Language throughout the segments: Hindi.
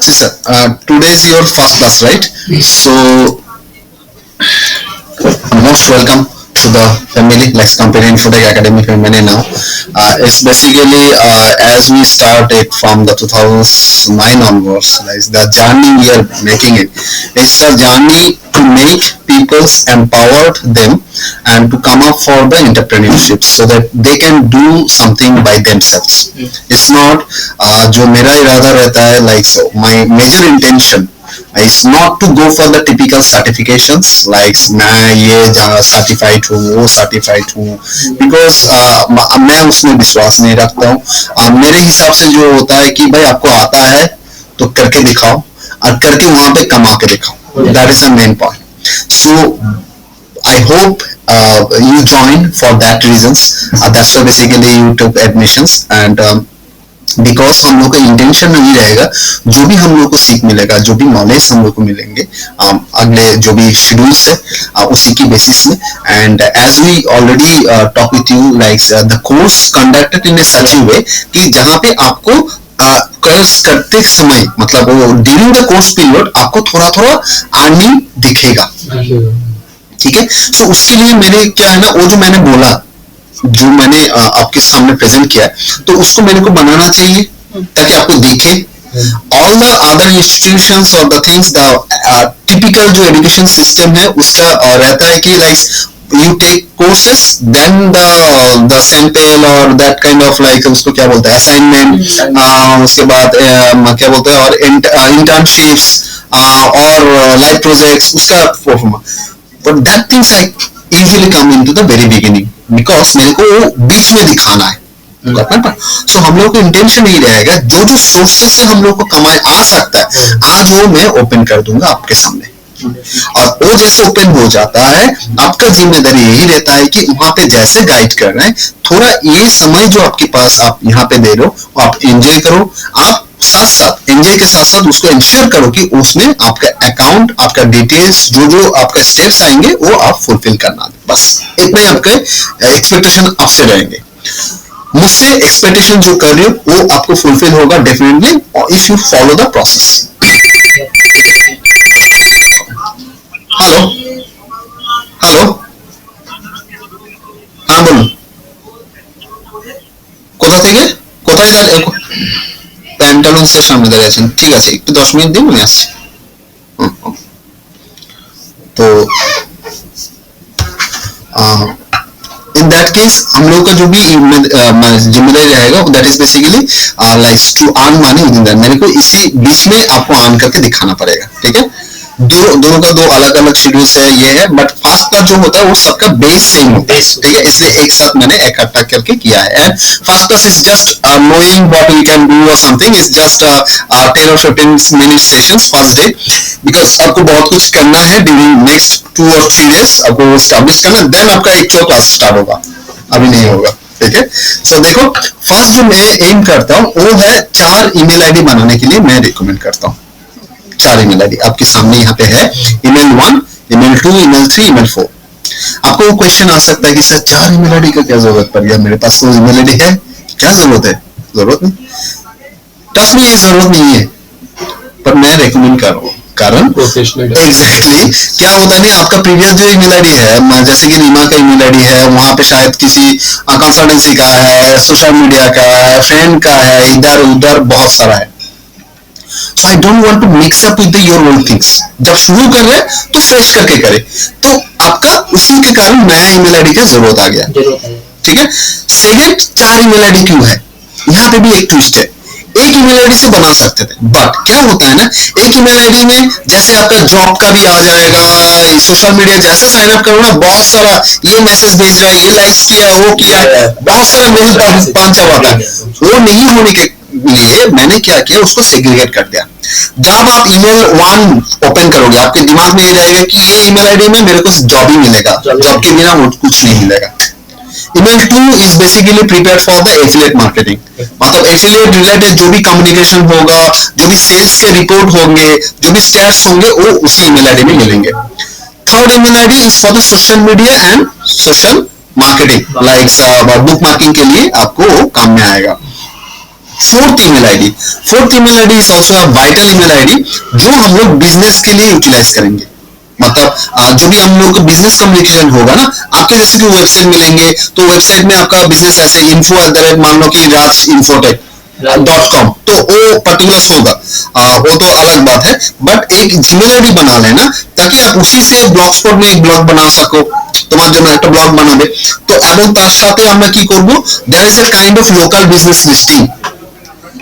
Sister, today is your first class, right? So, most welcome to the family Lex Company Infotech Academy family now. It's basically as we started from the 2009 onwards, like the journey we are making it. It's a journey to make people's empowered them and to come up for the entrepreneurship so that they can do something by themselves. It's not जो मेरा इरादा रहता है like so my major intention is not to go for the typical certifications like मैं ये certified हूँ वो certified हूँ because मैं उसमें विश्वास नहीं रखता हूँ मेरे हिसाब से जो होता है कि भाई आपको आता है तो करके दिखाओ और करके वहाँ पे कमा के दिखाओ that is the main point. So I hope you joined for that reasons. That's why basically you took admissions and because हम लोग का इंटेंशन नहीं रहेगा जो भी हम लोग को सीख मिलेगा जो भी नॉलेज हम लोग को मिलेंगे अगले जो भी शेड्यूल्स है उसी की बेसिस में and as we already talk with you like the course conducted in a such way कि जहाँ पे आपको कोर्स करते समय मतलब वो ड्यूरिंग द कोर्स पीरियड आपको थोड़ा थोड़ा अर्निंग दिखेगा ठीक है. सो उसके लिए मेरे क्या है ना वो जो मैंने बोला जो मैंने आपके सामने प्रेजेंट किया तो उसको मेरे को बनाना चाहिए ताकि आपको देखे ऑल द अदर इंस्टीट्यूशंस और द थिंग्स द टिपिकल जो एजुकेशन सिस्टम है उसका रहता है कि like you take courses then the sample और दैट काइंड ऑफ लाइक उसको क्या बोलते हैं असाइनमेंट उसके बाद क्या बोलते हैं और इंटर्नशिप्स और लाइव प्रोजेक्ट्स उसका but that things I usually come into the very beginning because मेरे को वो बीच में दिखाना है सो हम लोग को इंटेंशन यही रहेगा जो जो सोर्सेस से हम लोग को कमाई आ सकता है आज वो मैं ओपन कर दूंगा आपके सामने और वो जैसे ओपन हो जाता है आपका जिम्मेदारी यही रहता है कि वहां पे जैसे गाइड कर रहे हैं थोड़ा ये समय जो आपके पास आप यहाँ पे दे रहे हो वो आप एंजॉय करो आप साथ साथ एंजॉय के साथ साथ उसको इंश्योर करो कि उसमें आपका अकाउंट आपका डिटेल्स जो जो आपका स्टेप्स आएंगे वो आप फुलफिल करना बस इतना ही आपके एक्सपेक्टेशन आपसे रहेंगे मुझसे एक्सपेक्टेशन जो कर रहे हो वो आपको फुलफिल होगा definitely if you follow the process. Hello hello हाँ बोलুন কোথা থেকে কোথায় প্যান্টালুন্সের সামনে দাঁড়িয়ে আছেন ঠিক আছে একটু 10 মিনিট দিন আমি আসছি तो in that case हम लोग का जो भी जिम्मेदारी रहेगा that is basically like to earn money within that मेरे को इसी बीच में आपको earn करके दिखाना पड़ेगा ठीक है. दोनों का दो अलग अलग शेड्यूल्स है ये है बट फर्स्ट का जो होता है वो सबका बेस सेम होता है ठीक है इसलिए एक साथ मैंने इकट्ठा करके किया है and first class is just knowing what we can do और something is just 10 or 15 minute sessions first day because आपको बहुत कुछ करना है ड्यूरिंग नेक्स्ट 2 or 3 डेज आपको एस्टैब्लिश करना देन आपका एक्चुअल क्लास स्टार्ट होगा अभी नहीं होगा ठीक है. सो देखो फर्स्ट जो मैं एम करता हूँ वो है 4 ईमेल आईडी बनाने के लिए मैं रिकमेंड करता हूँ 4 ईमेल आईडी आपके सामने यहाँ पे है ईमेल 1 ईमेल 2 ईमेल 3 ईमेल 4. आपको वो क्वेश्चन आ सकता है कि सर 4 ईमेल आईडी का क्या जरूरत पड़ गया मेरे पास तो ईमेल आईडी है क्या जरूरत है जरूरत नहीं ट्रस्ट में ये जरूरत नहीं है पर मैं रेकमेंड कर रहा हूँ कारण एग्जैक्टली क्या होता है नहीं आपका प्रीवियस जो ईमेल आईडी है जैसे कि रीमा का ईमेल आईडी है वहां पे शायद किसी कंसल्टेंसी का है सोशल मीडिया का है फ्रेंड का है इधर उधर बहुत सारा है. So I don't want to mix up with your old things. जब शुरू कर रहे तो फ्रेश करके करे तो आपका उसी के कारण नया ईमेल आईडी की जरूरत आ गया ठीक है. सेकंड 4 ईमेल आईडी क्यों है यहाँ पे भी एक ट्विस्ट है एक ईमेल आईडी से बना सकते थे बट क्या होता है ना एक ईमेल आईडी में जैसे आपका जॉब का भी आ जाएगा सोशल मीडिया जैसे साइन अप करो ना बहुत सारा ये मैसेज भेज रहा है ये लाइक्स किया वो किया बहुत सारा मेल पंच होता है वो नहीं होने के लिए मैंने क्या किया उसको सेग्रीगेट कर दिया. जब आप ईमेल 1 ओपन करोगे आपके दिमाग में ये रहेगा कि ये ईमेल आईडी में मेरे को जॉब ही मिलेगा जॉब के बिना कुछ नहीं मिलेगा. Email 2 is basically prepare for the affiliate marketing मतलब एफिलिएट रिलेटेड जो भी कम्युनिकेशन होगा जो भी सेल्स के रिपोर्ट होंगे जो भी स्टैट्स होंगे वो उसी ईमेल आईडी में मिलेंगे. Third email ID is for the social media and social marketing like book marking के लिए आपको वो काम में आएगा. Fourth email ID is also a vital email ID जो हम लोग बिजनेस के लिए यूटिलाइज करेंगे। मतलब जो भी हम लोग का बिजनेस कम्युनिकेशन होगा ना, आपके जैसे कि वेबसाइट मिलेंगे तो वेबसाइट में आपका बिजनेस ऐसे info@, मान लो कि rajinfotech.com, तो वो पर्टिकुलर्स होगा, वो तो अलग बात है। बट एक जीमेल आईडी बना लेना ताकि आप उसी से ब्लॉग स्पॉट में एक ब्लॉग बना सको। তোমার জন্য একটা ব্লগ বানাবে, তো এবং তার সাথে আমরা কি করব, there is a kind of local business listing.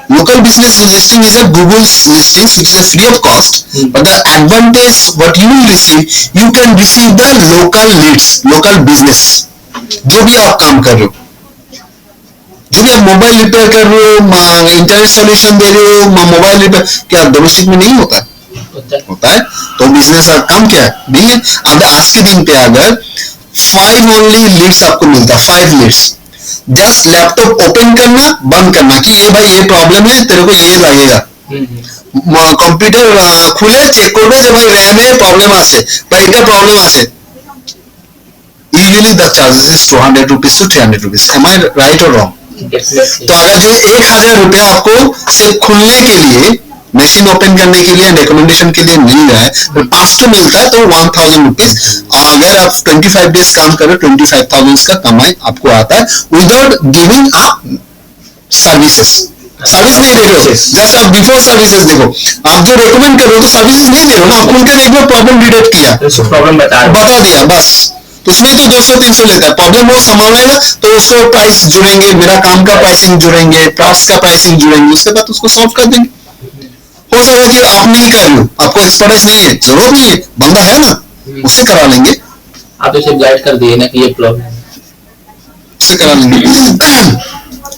Local business listing is a Google's listings which is a free of cost, but the advantage what you will receive, you can receive the local leads, local business. जो भी आप काम कर रहे हो, जो भी आप मोबाइल रिपेयर कर रहे हो, इंटरनेट सॉल्यूशन दे रहे हो, मोबाइल रिपेयर, क्या डोमेस्टिक में नहीं होता है? होता है। तो बिजनेस का काम क्या है? नहीं है। अब आज के दिन पे अगर 5 ओनली लीड्स आपको मिलता, 5 लीड्स, जस्ट लैपटॉप ओपन करना बंद करना कि ये भाई ये प्रॉब्लम है, तेरे को ये लगेगा, कंप्यूटर खुले चेक করবে যে ভাই র‍্যামে প্রবলেম আছে বা এটা প্রবলেম আছে, usually the charges is 200 rupees to 300 rupees. Am I right or wrong? तो अगर जो 1000 रुपया आपको सिर्फ खुलने के लिए, मशीन ओपन करने के लिए, रिकमेंडेशन के लिए मिल रहा है, तो 500 मिलता है, तो 1000 रुपीज। अगर आप 25 डेज काम करो, 25,000 का कमाई आपको आता है without giving up services. Service नहीं दे रहे हो, जैसे आप बिफोर सर्विसेज देखो, आप जो रेकमेंड कर रहे हो तो सर्विसेज नहीं दे रहे हो ना, आप खुलकर एक बार प्रॉब्लम डिटेक्ट किया, प्रॉब्लम बता दिया बस, तो उसमें तो 200-300 लेता है, प्रॉब्लम वो संभालेगा तो उसको प्राइस जुड़ेंगे, मेरा काम का प्राइसिंग जुड़ेंगे, पार्ट्स का प्राइसिंग जुड़ेंगे, उसके बाद उसको सॉल्व कर देंगे। हो सकता है कि आप नहीं कर लो, आपको एक्सपर्टाइज नहीं है, जरूरत नहीं है, बंदा है ना, उससे करा लेंगे। आप इसे गाइड कर दिए ना कि ये प्रॉब्लम है, उससे करा लेंगे।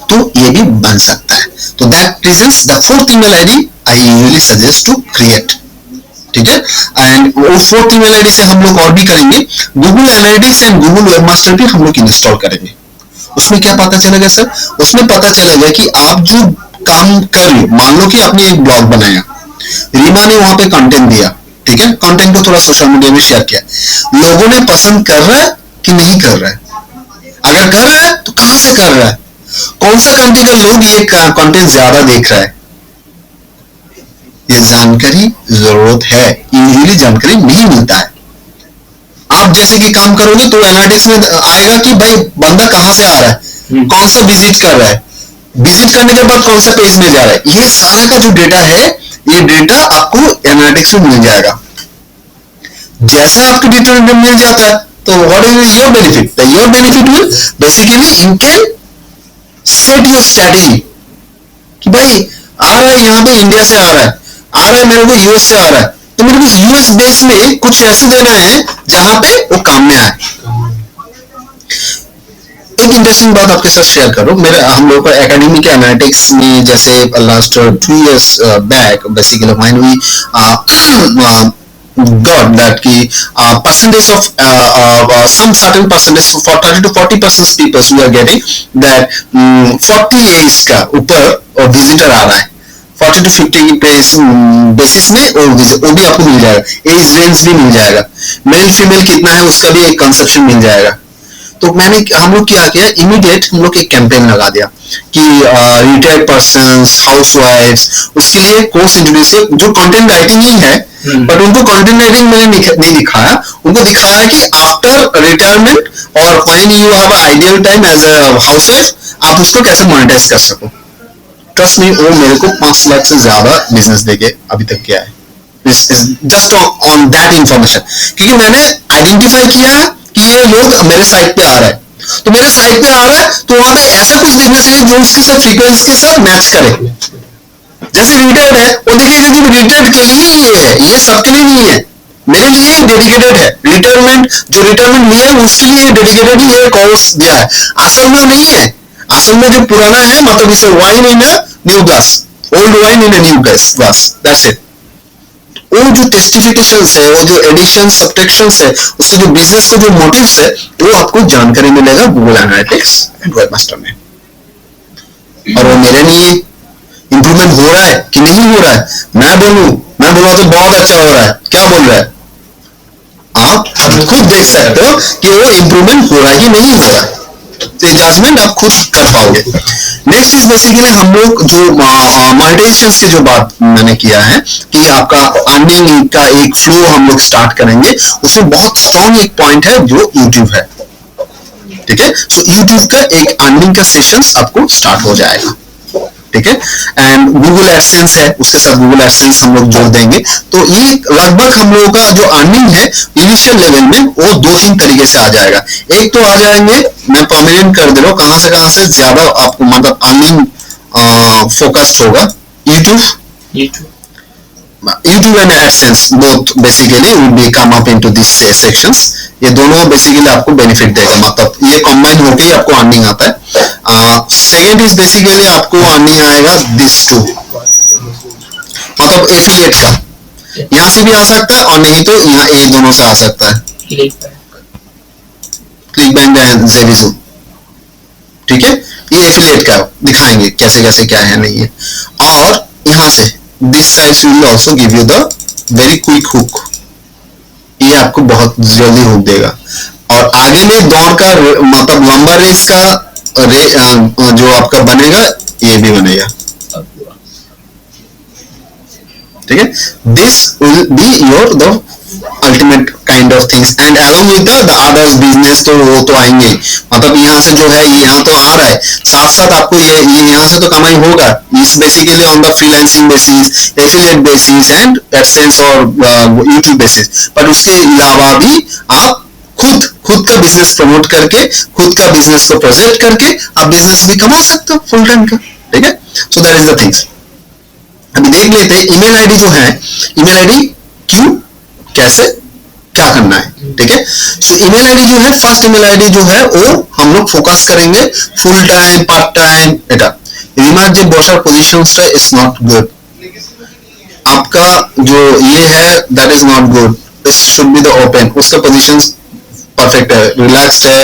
तो ये भी बन सकता है। तो that reasons the fourth email ID I usually suggest to create, ठीक है। एंड वो फोर्थ ईमेल आईडी से हम लोग और भी करेंगे, Google analytics and Google webmaster भी हम लोग इंस्टॉल करेंगे। उसमें क्या पता चलेगा सर? उसमें पता चलेगा कि आप जो काम कर रहे हो, मान लो कि आपने एक ब्लॉग बनाया, रीमा ने वहां पे कंटेंट दिया, ठीक है, कंटेंट को थोड़ा सोशल मीडिया में शेयर किया, लोगों ने पसंद कर रहा है कि नहीं कर रहा है? अगर कर रहा है तो कहां से कर रहा है, कौन सा कंट्री का लोग ये कंटेंट ज्यादा देख रहा है, ये जानकारी जरूरत है। यूजुअली जानकारी नहीं मिलता है। आप जैसे कि काम करोगे तो एनालिटिक्स में आएगा कि भाई बंदा कहां से आ रहा है, कौन सा विजिट कर रहा है, विजिट करने के बाद कौन सा पेज में जा रहा है, ये सारा का जो डेटा है, ये डेटा आपको एनालिटिक्स में मिल जाएगा। जैसा आपको डेटा मिल जाता है तो what is your benefit? Your benefit will basically you can set your strategy कि भाई आ रहा है यहाँ पे इंडिया से आ रहा है मेरे को यूएस से आ रहा है, तो मेरे को यूएस बेस में कुछ ऐसे देना है जहां पे वो काम में आए। एक इंटरेस्टिंग बात आपके साथ शेयर करो, मेरे हम लोग का एकेडमी के एनालिटिक्स में जैसे last 2 years back basically when we got that ki percentage of some certain percentage for 30 to 40% people we are getting that 40 age का ऊपर और visitor आ रहा है, 40 to 50 बेसिस में वो भी आपको मिल जाएगा, एज रेंज भी मिल जाएगा, मेल फीमेल कितना है उसका भी एक कंसेप्शन मिल जाएगा। तो हम लोग क्या किया, इमीडिएट हम लोग एक कैंपेन लगा दिया कि रिटायर्ड पर्सन्स, हाउसवाइफ्स, उसके लिए कोर्स इंट्रोड्यूस, जो कंटेंट राइटिंग ही है, बट उनको कंटेंट राइटिंग मैंने नहीं दिखाया, उनको दिखाया कि आफ्टर रिटायरमेंट और when you have a ideal time as a housewife, आप उसको कैसे मोनेटाइज कर सको। ट्रस्ट मी, वो मेरे को 5 लाख से ज्यादा बिजनेस देके अभी तक किया है, जस्ट ऑन दैट इंफॉर्मेशन, क्योंकि मैंने आइडेंटिफाई किया कि ये लोग मेरे साइट पे आ रहा है, तो मेरे साइट पे आ रहा है तो वहां पे ऐसा कुछ दिखना चाहिए जो उसके साथ फ्रीक्वेंसी के साथ मैच करे। जैसे रिटायर्ड है, वो देखिएगा कि रिटायर्ड के लिए ही है, ये सबके लिए नहीं है, मेरे लिए ही डेडिकेटेड है। रिटायरमेंट जो रिटायरमेंट लिया है उसके लिए डेडिकेटेड ही ये कोर्स दिया है, असल में नहीं है। असल में जो पुराना है, मतलब इसे wine in a new glass, old wine in a new glass, that's it. वो जो टेस्टिफिकेशंस है, वो जो एडिशन सब्ट्रैक्शंस है, उसके जो बिजनेस का जो मोटिव्स है, वो आपको जानकारी मिलेगा गूगल एनालिटिक्स एंड वेबमास्टर में। और वो मेरे लिए इंप्रूवमेंट हो रहा है कि नहीं हो रहा है, मैं बोलूं तो बहुत अच्छा हो रहा है, क्या बोल रहा है, आप खुद देख सकते हो कि वो इंप्रूवमेंट हो रहा है कि नहीं हो रहा है। तो जजमेंट आप खुद कर पाओगे। नेक्स्ट इज बेसिकली हम लोग जो मोनेटाइजेशन की जो बात मैंने किया है कि आपका अर्निंग का एक फ्लो हम लोग स्टार्ट करेंगे, उसमें बहुत स्ट्रॉन्ग एक पॉइंट है जो यूट्यूब है, ठीक है। सो यूट्यूब का एक अर्निंग का सेशंस आपको स्टार्ट हो जाएगा, ठीक है। एंड गूगल एडसेंस है, उसके साथ गूगल एडसेंस हम लोग जोड़ देंगे। तो ये लगभग हम लोगों का जो अर्निंग है इनिशियल लेवल में वो 2-3 तरीके से आ जाएगा। एक तो आ जाएंगे, मैं परमानेंट कर दे रहा हूँ, कहां से ज्यादा आपको मतलब अर्निंग फोकस्ड होगा, YouTube and AdSense both basically will be come up into these sections। ये दोनों बेसिकली आपको बेनिफिट देगा, मतलब ये कंबाइन होके ही आपको अर्निंग आता है। सेकेंड इज बेसिकली आपको अर्निंग आएगा दिस टू, मतलब एफिलिएट का, यहाँ से भी आ सकता है और नहीं तो यहाँ एक दोनों से आ सकता है, क्लिकबैंक एंड ज़ेविज़ो, ठीक है। ये एफिलिएट का दिखाएंगे कैसे कैसे क्या है नहीं है। और यहाँ से this side will also give you the very quick hook, ये आपको बहुत जल्दी हुक देगा। और आगे में दौड़ का मतलब लंबा रेस का जो आपका बनेगा ये भी बनेगा, ठीक है। This will be your the ultimate kind of things and along with the others business, तो वो तो आएंगे, मतलब यहाँ से जो है ये यहाँ तो आ रहा है, साथ साथ आपको ये यहाँ से तो कमाई होगा। इस basically on the freelancing basis, affiliate basis and AdSense और यूट्यूब बेसिस, पर उसके अलावा भी आप खुद का बिजनेस प्रमोट करके, खुद का बिजनेस को प्रोजेक्ट करके आप बिजनेस भी कमा सकते हो फुल टाइम का, ठीक है। So that is the things. अभी देख लेते हैं ईमेल आईडी जो है, ईमेल आईडी क्यों, कैसे, क्या करना है, ठीक है। सो ईमेल आईडी जो है, फर्स्ट ईमेल आईडी जो है वो हम लोग फोकस करेंगे फुल टाइम पार्ट टाइम। এটা রিমার যে বসার পজিশনসটা ইজ নট গুড, आपका जो ये है that is not good, it should be the open, उसका पोजीशंस परफेक्ट है, रिलैक्स्ड है,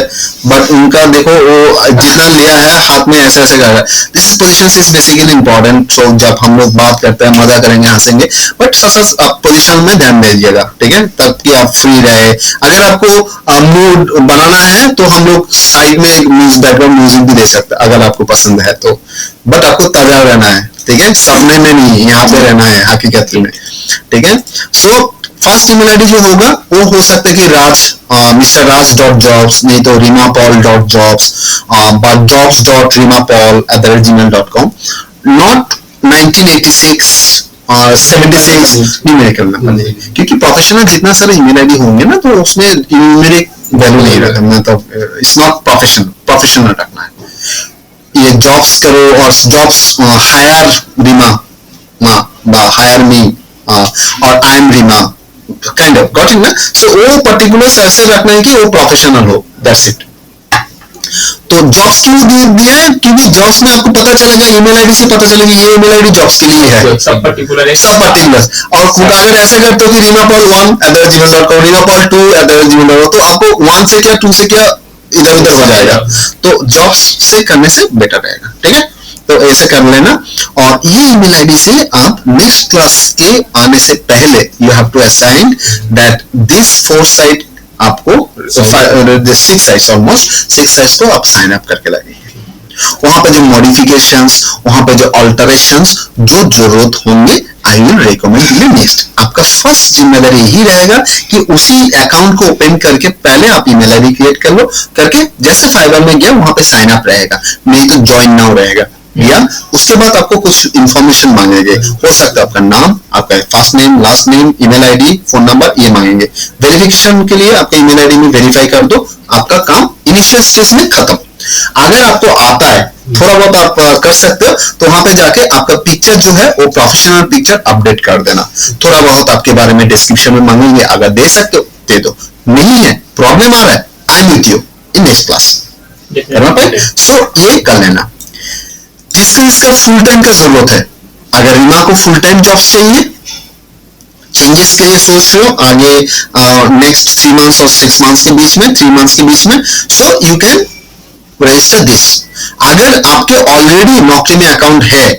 बट उनका देखो वो जितना लिया है हाथ में ऐसे ऐसे कर रहा है। This positions is basically important. So जब हम लोग बात करते हैं मजा करेंगे हंसेंगे, बट साथ आप पोजीशन में ध्यान दीजिएगा, ठीक है, ताकि आप फ्री रहे। अगर आपको मूड बनाना है तो हम लोग साइड में एक बैकग्राउंड म्यूजिक भी दे सकते हैं अगर आपको पसंद है तो, बट आपको ताजा रहना है, ठीक है, सपने में नहीं, यहाँ पे रहना है हकीकत में, ठीक है। सो फर्स्ट ईमेल आईडी जो होगा वो हो सकता है कि Raj mister Raj dot jobs, नहीं तो Reemapaul dot jobs, but jobs dot रीमापॉल@gmail.com, नॉट 1986 और 76 न्यूमेरिकल नंबर, क्योंकि प्रोफेशनल जितना सारे ईमेल आईडी होंगे ना तो उसमें न्यूमेरिक वैल्यू नहीं रखना, तो इट्स नॉट प्रोफेशनल रखना है। ये जॉब्स करो और jobs hire Reema hire me और I am Reema kind of got it ना। सो वो पर्टिकुलर ऐसे रखना है कि वो प्रोफेशनल हो, दैट्स इट। तो जॉब्स क्यों दिया है, क्योंकि जॉब्स में आपको पता चलेगा, ईमेल आईडी से पता चलेगा ये ईमेल आईडी जॉब्स के लिए है, सब पर्टिकुलर। और खुद अगर ऐसा करते हो कि रीमापॉल1@gmail.com, रीमापॉल2@gmail.com, तो आपको 1 से क्या 2 से क्या इधर उधर हो जाएगा, तो जॉब्स से करने से बेटर रहेगा, ठीक है। तो ऐसे कर लेना। और ये ईमेल आईडी से आप नेक्स्ट क्लास के आने से पहले you have to assign that this 4 site आपको 6 साइट्स ऑलमोस्ट 6 साइट्स को आप साइन अप करके लगेंगे। वहां पे जो मॉडिफिकेशंस, वहां पे जो अल्टरेशंस जो जरूरत होंगे, I will recommend you next. आपका फर्स्ट जिम्मेदारी यही रहेगा कि उसी अकाउंट को ओपन करके पहले आप ईमेल आईडी क्रिएट कर लो, करके जैसे फाइवर में गया वहां पे साइन अप रहेगा, नहीं तो ज्वाइन नाउ रहेगा, या उसके बाद आपको कुछ इंफॉर्मेशन मांगेंगे, हो सकता है आपका नाम, आपका first name, last name, email ID, phone number, ये मांगेंगे। वेरिफिकेशन के लिए आपका ईमेल आईडी में वेरीफाई कर दो, आपका काम इनिशियल स्टेज में खत्म। अगर आपको आता है, थोड़ा बहुत आप कर सकते हो, तो वहां पे जाके आपका पिक्चर जो है वो प्रोफेशनल पिक्चर अपडेट कर देना। थोड़ा बहुत आपके बारे में डिस्क्रिप्शन में मांगेंगे, अगर दे सकते हो दे दो, नहीं है प्रॉब्लम आ रहा है, I am with you in next class. So ये कर लेना। जिसको इसका फुल टाइम का जरूरत है, अगर रीमा को फुल टाइम जॉब्स चाहिए, चेंजेस के लिए सोच रहे हो आगे नेक्स्ट 3 मंथ्स और 6 मंथ्स के बीच में, 3 मंथ्स के बीच में, so you can resistor this. अगर आपके ऑलरेडी नौकरी में अकाउंट है,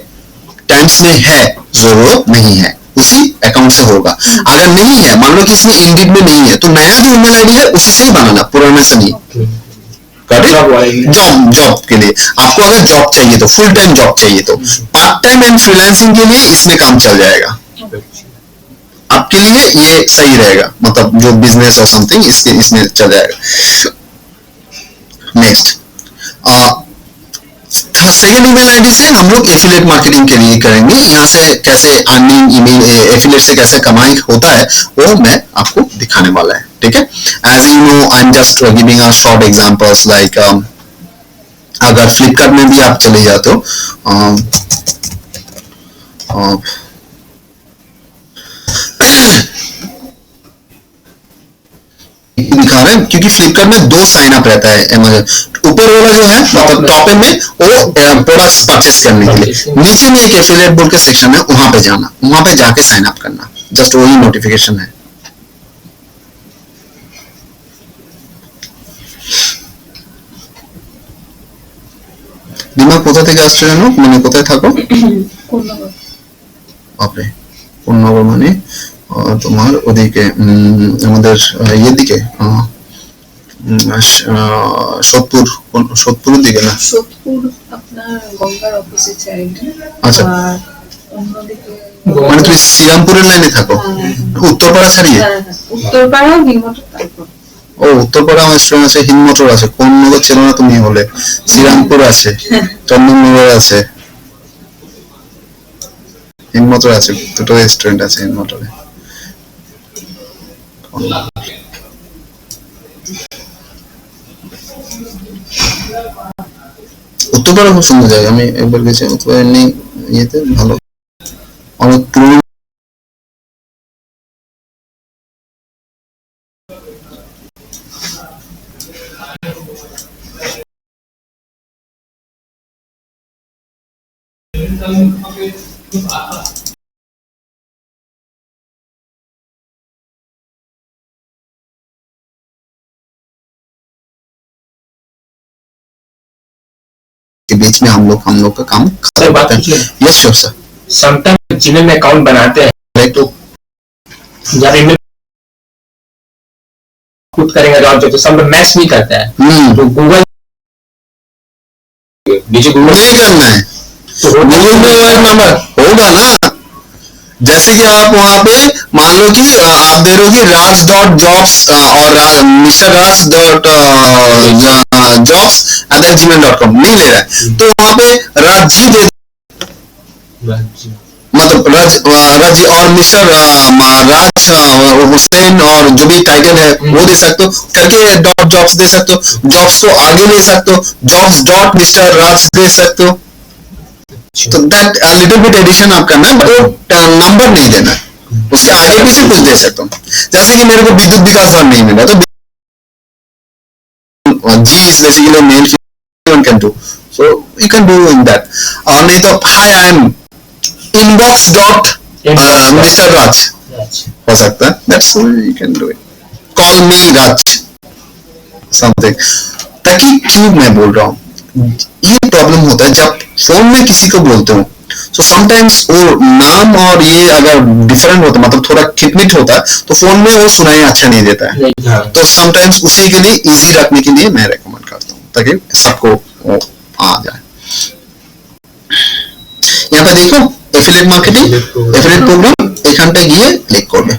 टाइम्स में है, जरूरत नहीं है, उसी अकाउंट से होगा। अगर नहीं है, मान लो कि इसमें इंडिड में नहीं है, तो नया जो ईमेल आईडी है उसी से ही बनाना, पुराने से नहीं। जॉब जॉब के लिए आपको अगर जॉब चाहिए तो फुल टाइम जॉब चाहिए तो पार्ट टाइम एंड फ्रीलांसिंग के लिए इसमें काम चल जाएगा आपके लिए ये सही रहेगा मतलब जो बिजनेस और समथिंग इसके इसमें चल जाएगा नेक्स्ट सेकेंड ईमेल आईडी से हम लोग एफिलिएट मार्केटिंग के लिए करेंगे यहाँ से कैसे अर्निंग ईमेल एफिलिएट से कैसे कमाई होता है वो मैं आपको दिखाने वाला है ठीक है as you know I am just giving a short examples like अगर फ्लिपकार्ट में भी आप चले जाते हो दिखा रहे हैं क्योंकि फ्लिपकार्ट में दो साइन अप रहता है अमेजन ऊपर वाला जो है मतलब टॉप एंड में वो प्रोडक्ट्स परचेस करने के लिए नीचे में एक एफिलिएट बोल के सेक्शन है वहां पे जाना वहां पे जाके साइन अप करना जस्ट वही नोटिफिकेशन है ডিমা কোথা থেকে আসছো জানো মানে কোথায় থাকো ওকে কোন্নগর মানে তোমার ওদিকে আমাদের ইয়ের দিকে সোদপুর সোদপুরের দিকে না সোদপুর আপনার গঙ্গার অপোজিট সাইডে আচ্ছা আর অন্যদিকে মানে তুমি শ্রীরামপুরের লাইনে থাকো উত্তরপাড়া ছাড়িয়ে উত্তরপাড়া হিমমটর তারপর ও উত্তরপাড়া আমার স্টুডেন্ট আছে হিমমটর আছে কোন নগর ছিল না তুমি বলে শ্রীরামপুর আছে চন্দননগর আছে হিমমটর আছে দুটো রেস্টুরেন্ট আছে হিমমটরে উত্তরপাড়া খুব সুন্দর জায়গা আমি একবার গেছি এমনি ইয়েতে ভালো অনেক পুরনো के बीच में हम लोग का काम करते हैं yes sure sir sometime Gmail में अकाउंट बनाते हैं तो जब ईमेल पुट करेंगे तो सब मैच नहीं करता है तो गूगल नहीं करना है तो गूगल में वो नंबर होगा ना जैसे कि आप वहां पे मान लो कि आप दे रहे हो कि raj.jobs और मिस्टर raj.jobs@gmail.com नहीं ले रहा है तो वहां पे राजी दे मतलब राज और मिस्टर राज हुसैन और जो भी टाइटल है वो दे सकते हो करके .jobs दे सकते हो जॉब्स को आगे ले सकते हो jobs.mr raj दे सकते हो तो दैट लिटिल बिट एडिशन आप करना है तो नंबर नहीं देना उसके आगे पीछे कुछ दे सकता हूँ जैसे कि मेरे को विद्युत विकास फंड नहीं मिला तो G is basically mail one can do so you can do in that और नहीं तो hi I am inbox.mr raj हो सकता है that's you can do it call me raj something ताकि क्यों मैं बोल रहा हूँ ये प्रॉब्लम होता है जब फोन में किसी को बोलते हो तो समटाइम्स वो नाम और ये अगर डिफरेंट होता मतलब थोड़ा खिटमिट होता है तो फोन में वो सुनाई अच्छा नहीं देता है तो समटाइम्स उसी के लिए इजी रखने के लिए मैं रेकमेंड करता हूँ ताकि सबको आ जाए यहाँ पे देखो एफिलिएट मार्केटिंग एफिलिएट प्रोग्राम এখানটা গিয়ে ক্লিক করবে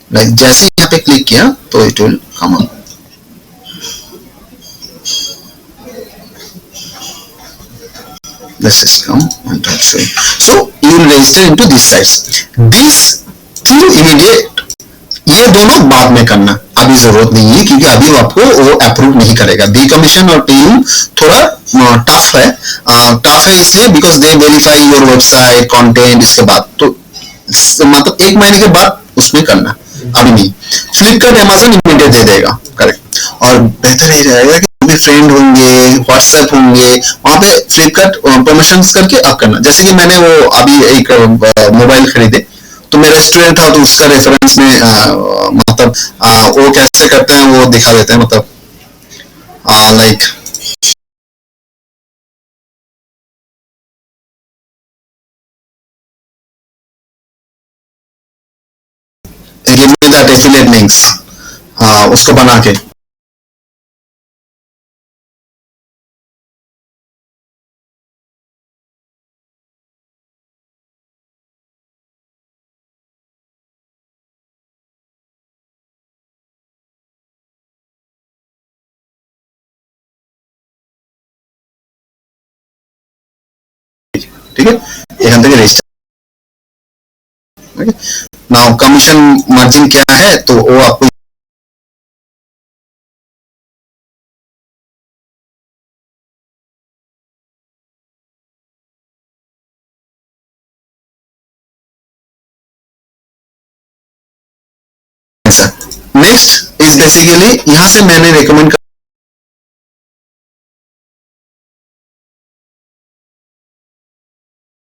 लाइक जैसे यहाँ पे क्लिक किया तो it will come up let's just come and try to show you. So you will register into these sites. These two immediate ये दोनों बाद में करना अभी जरूरत नहीं है क्योंकि अभी आपको वो अप्रूव नहीं करेगा बी कमीशन और टीम थोड़ा टफ है इसलिए because they verify your website content इसके बाद तो मतलब 1 महीने के बाद उसमें करना अभी नहीं फ्लिपकार्ट अमेज़न इमीडिएट दे देगा करेक्ट और बेहतर ये रहेगा कि भी फ्रेंड होंगे व्हाट्सएप होंगे वहां पे फ्लिपकार्ट प्रमोशंस करके आप करना जैसे कि मैंने वो अभी एक मोबाइल खरीदे तो मेरा स्टूडेंट था तो उसका रेफरेंस में मतलब वो कैसे करते हैं वो दिखा देते हैं मतलब like give me that affiliate links उसको बना के ठीक है, এখান থেকে রেজিস্টার। नाउ कमीशन मार्जिन क्या है तो वो आपको नेक्स्ट इज बेसिकली यहां से मैंने रिकमेंड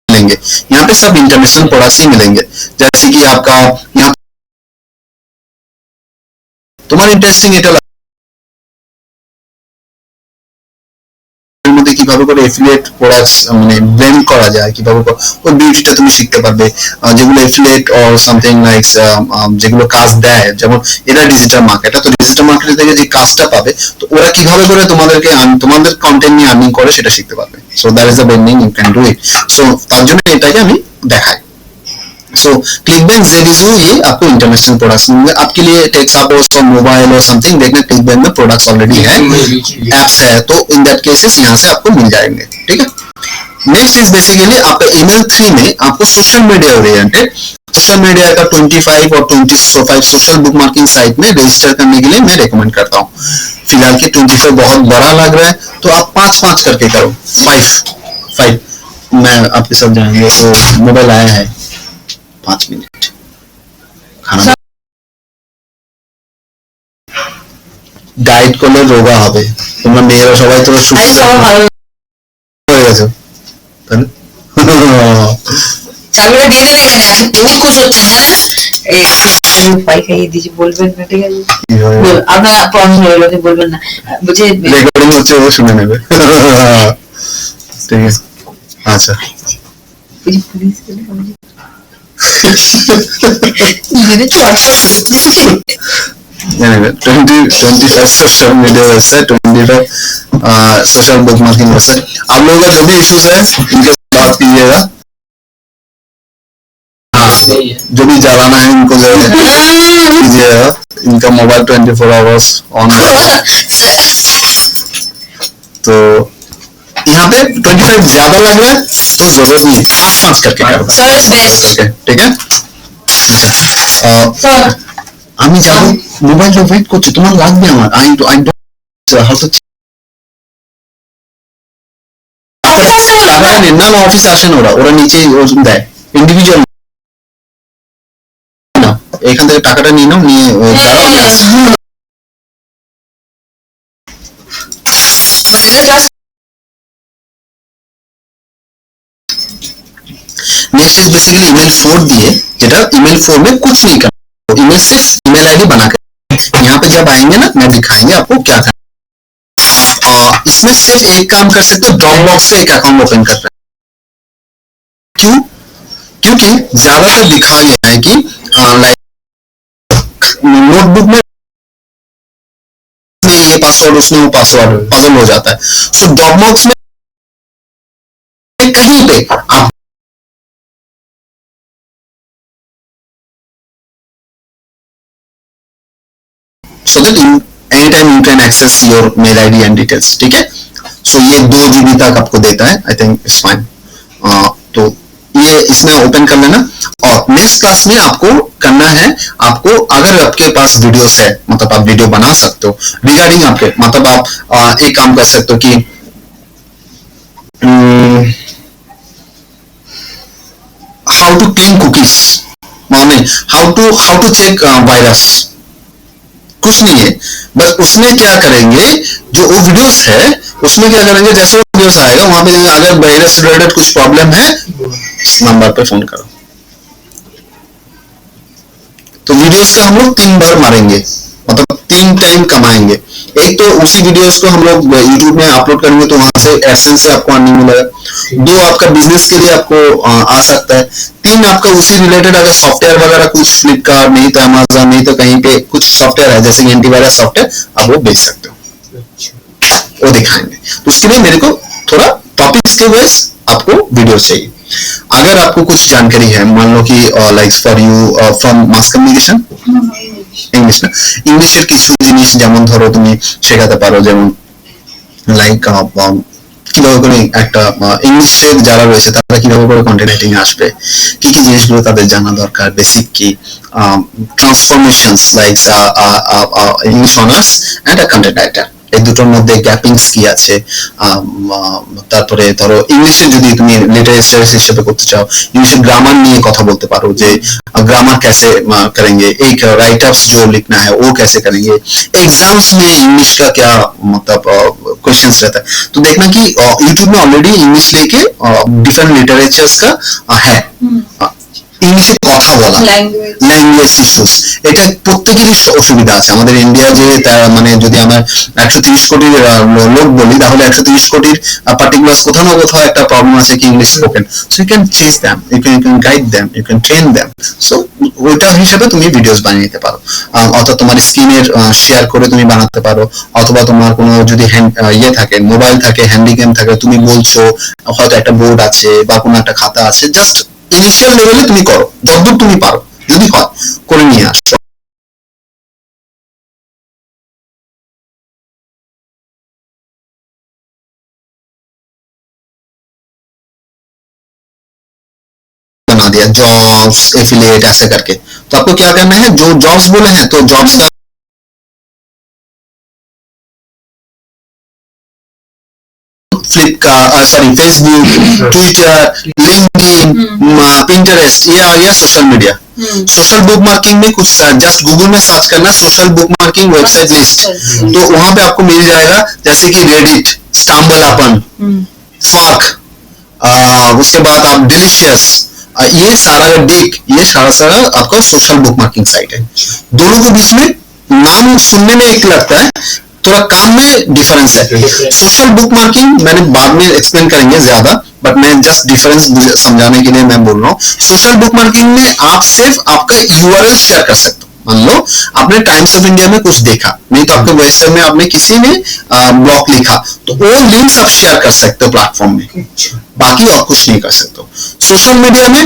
लेंगे, यहाँ पे सब इंटरनेशनल प्रोडक्ट्स ही मिलेंगे, जैसे कि आपका यहाँ তোমার ইন্টারেস্টিং এটা মধ্যে কিভাবে করে এফিলিয়েট প্রোডাক্টস মানে ব্লেন্ড করা যায়, কিভাবে ওই বিউটিটা তুমি শিখতে পারবে, যেগুলো এফিলিয়েট অর সামথিং লাইক যেগুলো কাজ দেয়, যেমন এটা ডিজিটাল মার্কেট, তো ডিজিটাল মার্কেট থেকে যে কাজটা পাবে তো ওরা কিভাবে করে তোমাদেরকে তোমাদের কন্টেন্ট নিয়ে আর্নিং করে সেটা শিখতে পারবে। So that is the bending you can do it. So তার জন্য এটাকে আমি দেখাই। सो क्लिकबैंक जेडीजू ये आपको इंटरनेशनल प्रोडक्ट्स मिलेंगे आपके लिए, टेक सपोर्ट और मोबाइल और समथिंग देखना, क्लिकबैंक में प्रोडक्ट्स ऑलरेडी है, एप्स है, तो इन दैट केसेस यहाँ से आपको मिल जाएंगे। ठीक है, नेक्स्ट इज बेसिकली आपका ईमेल 3 में आपको social media oriented, social media का 25 और 25 सोशल बुक मार्किंग साइट में रजिस्टर करने के लिए मैं रेकमेंड करता हूँ। फिलहाल के 25 बहुत बड़ा लग रहा है तो आप 5 करके करो, 5 मैं आपके साथ जाएंगे। तो मोबाइल आया है 5 मिनट खाना ডায়েট করলে রোগা হবে, তোমরা মেয়েরা সবাই তোমরা সুস্থ হয়ে গেছো তাহলে চালুটা দিয়ে দেবে এখানে, আমি বহুত খুশি হচ্ছে জানেন। এই পাই খাইয়ে দিয়েছি, বলবেন না ঠিক আছে, আপনার প্রবলেম হয়ে গেল, বলবেন না, বুঝে রেকর্ডিং হচ্ছে ও শুনে নেবে। ঠিক আছে, আচ্ছা police social media website, 25 social bookmarking website. आप लोगों का जो भी इश्यूज है इनके बात कीजिएगा, जो भी जलाना है इनको कीजिएगा, इनका मोबाइल 24 आवर्स ऑन है। तो यहाँ पे 25 ज्यादा लग रहा है तो जरूरत नहीं, 5 करके करो, ठीक है। আমি যাব মোবাইলটা ওয়েট করছি, তোমার লাগবে আমার, আই ডোন্ট হয়তো টাকাটা নেন না, অফিসে আসেন ওরা নিচেই দেয় ইন্ডিভিজুয়াল, না এখান থেকে টাকাটা নিয়ে নাও, নিয়ে नेक्स्ट इज बेसिकली ईमेल 4 दिए, जेटा ईमेल 4 में कुछ नहीं करना, ईमेल सिर्फ ईमेल आईडी बनाकर यहाँ पे जब आएंगे ना मैं दिखाएंगे आपको क्या करना। इसमें सिर्फ एक काम कर सकते हो, ड्रॉप बॉक्स से एक अकाउंट ओपन कर रहे हैं। क्यों? क्योंकि ज्यादातर दिखा गया है कि लाइक नोटबुक में ये पासवर्ड उसमें वो पासवर्ड पजल हो जाता है। सो ड्रॉप बॉक्स में कहीं पे आप so that anytime you can access your mail ID and details। ठीक है, सो ये 2 GB तक आपको देता है, आई थिंक इट्स फाइन। तो ये इसमें ओपन कर लेना, और नेक्स्ट क्लास में आपको करना है, आपको अगर आपके पास वीडियोस है, मतलब आप वीडियो बना सकते हो रिगार्डिंग आपके, मतलब आप एक काम कर सकते हो कि हाउ टू क्लीन कुकीज, माने हाउ टू चेक वायरस, कुछ नहीं है, बस उसमें क्या करेंगे, जो वो वीडियोस है उसमें क्या करेंगे, जैसे वो वीडियोस आएगा वहां पे अगर वायरस रिलेटेड कुछ प्रॉब्लम है इस नंबर पे फोन करो। तो वीडियोस का हम लोग 3 बार मारेंगे, मतलब 3 टाइम कमाएंगे। एक तो उसी वीडियोस को हम लोग यूट्यूब में अपलोड करेंगे तो वहां से एडसेंस से आपको अर्निंग मिलेगा, 2 आपका बिजनेस के लिए आपको आ सकता है, 3 आपका उसी रिलेटेड अगर सॉफ्टवेयर वगैरह कुछ फ्लिपकार्ट नहीं तो अमेजन नहीं तो कहीं पे कुछ सॉफ्टवेयर है जैसे एंटीवायरस सॉफ्टवेयर, आप वो बेच सकते हो, वो दिखाएंगे। तो उसके लिए मेरे को थोड़ा टॉपिक्स के वाइज आपको वीडियो चाहिए। अगर आपको कुछ जानकारी है, मान लो कि like for you from mass communication English ना, इंग्लिशेर কিছু জিনিস যেমন ধরো তুমি শেখাতে পারো, যেমন লাইক কিভাবে করে একটা ইংলিশের যারা রয়েছে তারা কিভাবে করে কন্টেন্ট রাইটিং আসবে, কি কি জিনিসগুলো তাদের জানা দরকার, বেসিক কি transformations like English honours and uh content writer, এই দুটোর মধ্যে গ্যাপিংস কি আছে। তারপরে ধরো ইংলিশে যদি তুমি লিটারেচার হিসেবে করতে চাও, ইংলিশের ग्रामर নিয়ে কথা বলতে পারো যে ग्रामर कैसे करेंगे, एक राइटर्स जो लिखना है वो कैसे करेंगे, एग्जाम्स में इंग्लिश का क्या मतलब क्वेश्चंस रहता है। तो देखना कि यूट्यूब में ऑलरेडी इंग्लिश लेके डिफरेंट लिटरेचर्स का है, ইংলিশে কথা বলা, ল্যাঙ্গুয়েজ ইস্যুস, এটা প্রত্যেকেরই অসুবিধা আছে। আমাদের ইন্ডিয়া যে মানে যদি আমার 130 কোটির লোক বলি তাহলে 130 কোটির পার্টিকুলার কোথাও না কোথাও একটা প্রবলেম আছে কি English spoken. So you can chase them, you can guide them, you can train them. So ওইটা হিসাবে তুমি ভিডিওস বানিয়ে নিতে পারো, অর্থাৎ তোমার স্ক্রিনের শেয়ার করে তুমি বানাতে পারো, অথবা তোমার কোনো যদি ইয়ে থাকে, মোবাইল থাকে, হ্যান্ডিক্যাম থাকে, তুমি বলছো হয়তো একটা বোর্ড আছে বা কোনো একটা খাতা আছে, জাস্ট ইনিশিয়াল লেভেলে তুমি করো যতদূর তুমি পারো, যদি হয় করে নিয়ে আসো। बना दिया जॉब्स एफिलिएट ऐसे करके, तो आपको क्या करना है, जो जॉब्स बोले हैं तो जॉब्स का Flipkart sorry Facebook, Twitter, LinkedIn, Pinterest, ये social media. Social bookmarking में कुछ जस्ट गूगल में सर्च करना social bookmarking website list, तो वहां पे आपको मिल जाएगा, जैसे कि रेडिट, स्टम्बल अपन, फक, उसके बाद आप डिलीशियस, ये सारा डिक, ये सारा आपका सोशल बुक मार्किंग साइट है। दोनों के बीच में नाम सुनने में एक लगता है, थोड़ा काम में डिफरेंस है। सोशल बुक मार्किंग मैंने बाद में एक्सप्लेन करेंगे ज्यादा, बट मैं जस्ट डिफरेंस समझाने के लिए मैं बोल रहा हूँ। सोशल बुक मार्किंग में आप सिर्फ आपका यूआरएल शेयर कर सकते हो। मान लो आपने टाइम्स ऑफ इंडिया में कुछ देखा, नहीं तो आपके वेबसाइट में आपने किसी ने ब्लॉग लिखा, तो वो लिंक्स आप शेयर कर सकते हो प्लेटफॉर्म में, बाकी और कुछ नहीं कर सकते हो। सोशल मीडिया में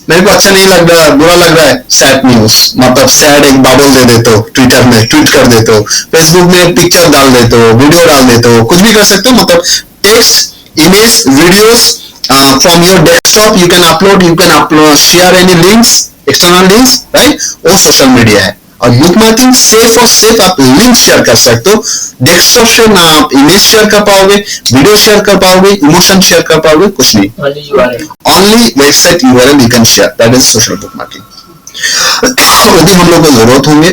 मेरे को अच्छा नहीं लग रहा, बुरा लग रहा है, सैड न्यूज, मतलब सैड एक बबल दे देते हो, ट्विटर में ट्वीट कर देते हो, फेसबुक में पिक्चर डाल देते हो, वीडियो डाल देते हो, कुछ भी कर सकते हो, मतलब text, image, videos from your desktop you can upload share any links, external links, right, वो सोशल मीडिया है। और बुक मार्किंग सेफ और सेफ आप लिंक शेयर कर सकते हो, डेस्कटॉप से ना आप इमेज शेयर कर पाओगे, वीडियो शेयर कर पाओगे, इमोशन शेयर कर पाओगे, कुछ नहीं, only website URL you can share, that is social book marking. वो भी हम लोग को जरूरत होंगे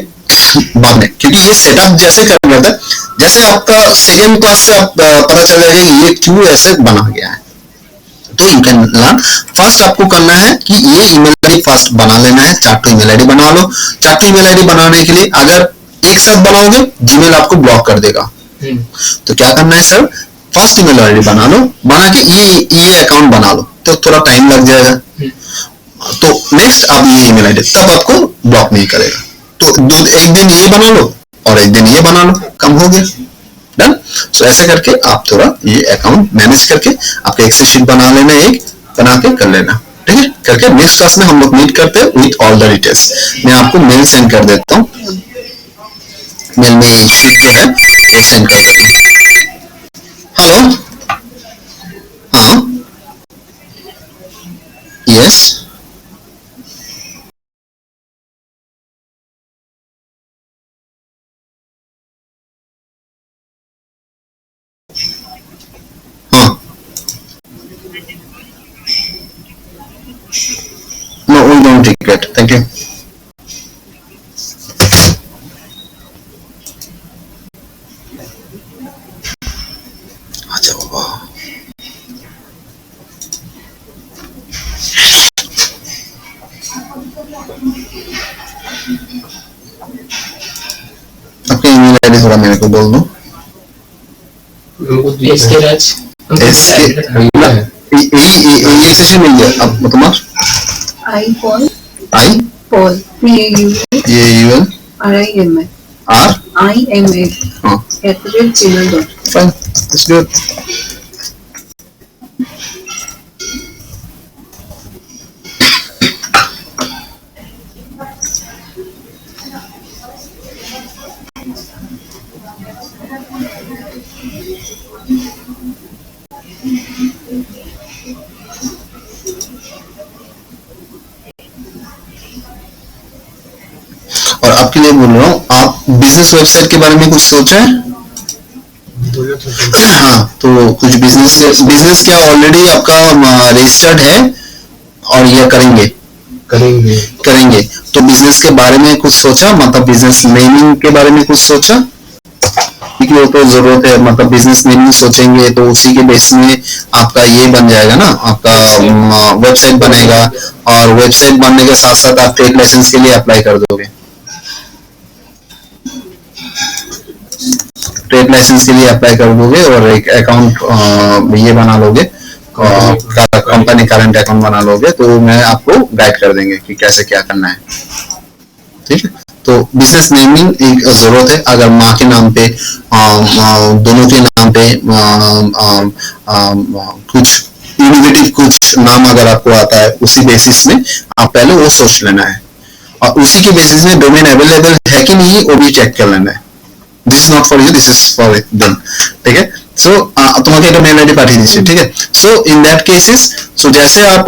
बाद में, क्योंकि ये सेटअप जैसे कर रहा था, जैसे आपका सेकेंड क्लास से आप पता चल जाएगा ये क्यों ऐसे बना गया है, तो यू कैन लर्न। फर्स्ट आपको करना है कि ये ईमेल आईडी फर्स्ट बना लेना है, 4 ईमेल आईडी बना लो। 4 ईमेल आईडी बनाने के लिए अगर एक साथ बनाओगे जीमेल आपको ब्लॉक कर देगा, तो क्या करना है सर, फर्स्ट ईमेल आईडी बना लो, बना के ये अकाउंट बना लो, तो थोड़ा टाइम लग जाएगा, तो नेक्स्ट आप ये ईमेल आईडी, तब आपको ब्लॉक नहीं करेगा। तो एक दिन ये बना लो और एक दिन ये बना लो, कम हो गया, डन। सो ऐसे करके आप थोड़ा ये अकाउंट मैनेज करके आपका एक्सेल शीट बना लेना, एक बना के कर लेना, ठीक है। करके नेक्स्ट क्लास में हम लोग मीट करते हैं विथ ऑल द डिटेल्स। मैं आपको मेल सेंड कर देता हूँ, मेल में शीट जो है वो सेंड कर देता हूँ। हेलो, हाँ, यस, हाँ, no, we don't regret, thank you। अच्छा बाबा, आपकी ईमेल आईडी थोड़ा मेरे को बोल दो। एसके राज, ये सेशन मिल गया अब तुम्हार I Paul I PAUL RIML R IML हाँ @gmail.com। Fine, it's good. आपके लिए बोल रहा हूँ, आप बिजनेस वेबसाइट के बारे में कुछ सोचा है? हाँ, तो कुछ बिजनेस क्या ऑलरेडी आपका रजिस्टर्ड है और ये करेंगे तो बिजनेस के बारे में कुछ सोचा, मतलब बिजनेस नेमिंग के बारे में कुछ सोचा? क्योंकि वो तो जरूरत है, मतलब बिजनेस नेमिंग सोचेंगे तो उसी के बेस में आपका ये बन जाएगा ना, आपका वेबसाइट बनेगा, और वेबसाइट बनने के साथ साथ आप ट्रेड लाइसेंस के लिए अप्लाई कर दोगे। ट्रेड लाइसेंस के लिए अप्लाई कर दोगे और एक अकाउंट ये बना लोगे, कंपनी करंट अकाउंट बना लोगे, तो मैं आपको गाइड कर देंगे कि कैसे क्या करना है। ठीक है, तो बिजनेस नेमिंग एक जरूरत है। अगर माँ के नाम पे, दोनों के नाम पे कुछ इनोवेटिव कुछ नाम अगर आपको आता है, उसी बेसिस में आप पहले वो सोच लेना है, और उसी के बेसिस में डोमेन अवेलेबल है कि नहीं वो भी चेक कर लेना है। This is not for you, this is for them. ठीक है, सो तुम्हारे एक मेल आईडी पाठी दीजिए। ठीक है, सो इन दैट केसेस, सो जैसे आप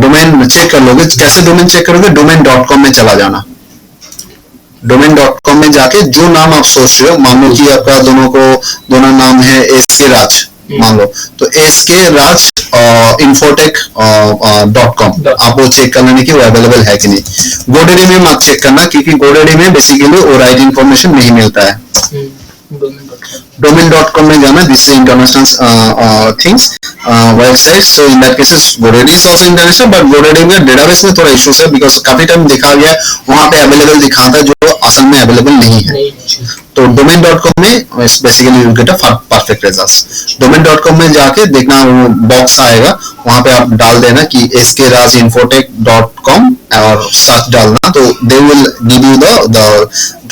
डोमेन चेक कर लोगे, कैसे डोमेन चेक करोगे? domain.com में चला जाना। domain.com में जाके जो नाम आप सोच रहे हो, मान लो कि आपका दोनों नाम है SK राज, मान लो, तो SK राज infotech.com, आप वो चेक कर लेने की वो अवेलेबल है कि नहीं। GoDaddy में मत चेक करना, क्योंकि GoDaddy में बेसिकली वो राइट इन्फॉर्मेशन नहीं मिलता है। domain.com में जाना, this is international things website, so in that cases GoDaddy is also international, but GoDaddy में डेटाबेस में थोड़ा इश्यूज है, बिकॉज काफी टाइम देखा गया वहां पे अवेलेबल दिखाता है जो असल में अवेलेबल नहीं है। तो domain.com में basically you get a perfect results. domain.com में जाके देखना, बॉक्स आएगा, वहां पे आप डाल देना कि skrajinfotech.com और सर्च डालना, तो they will give you the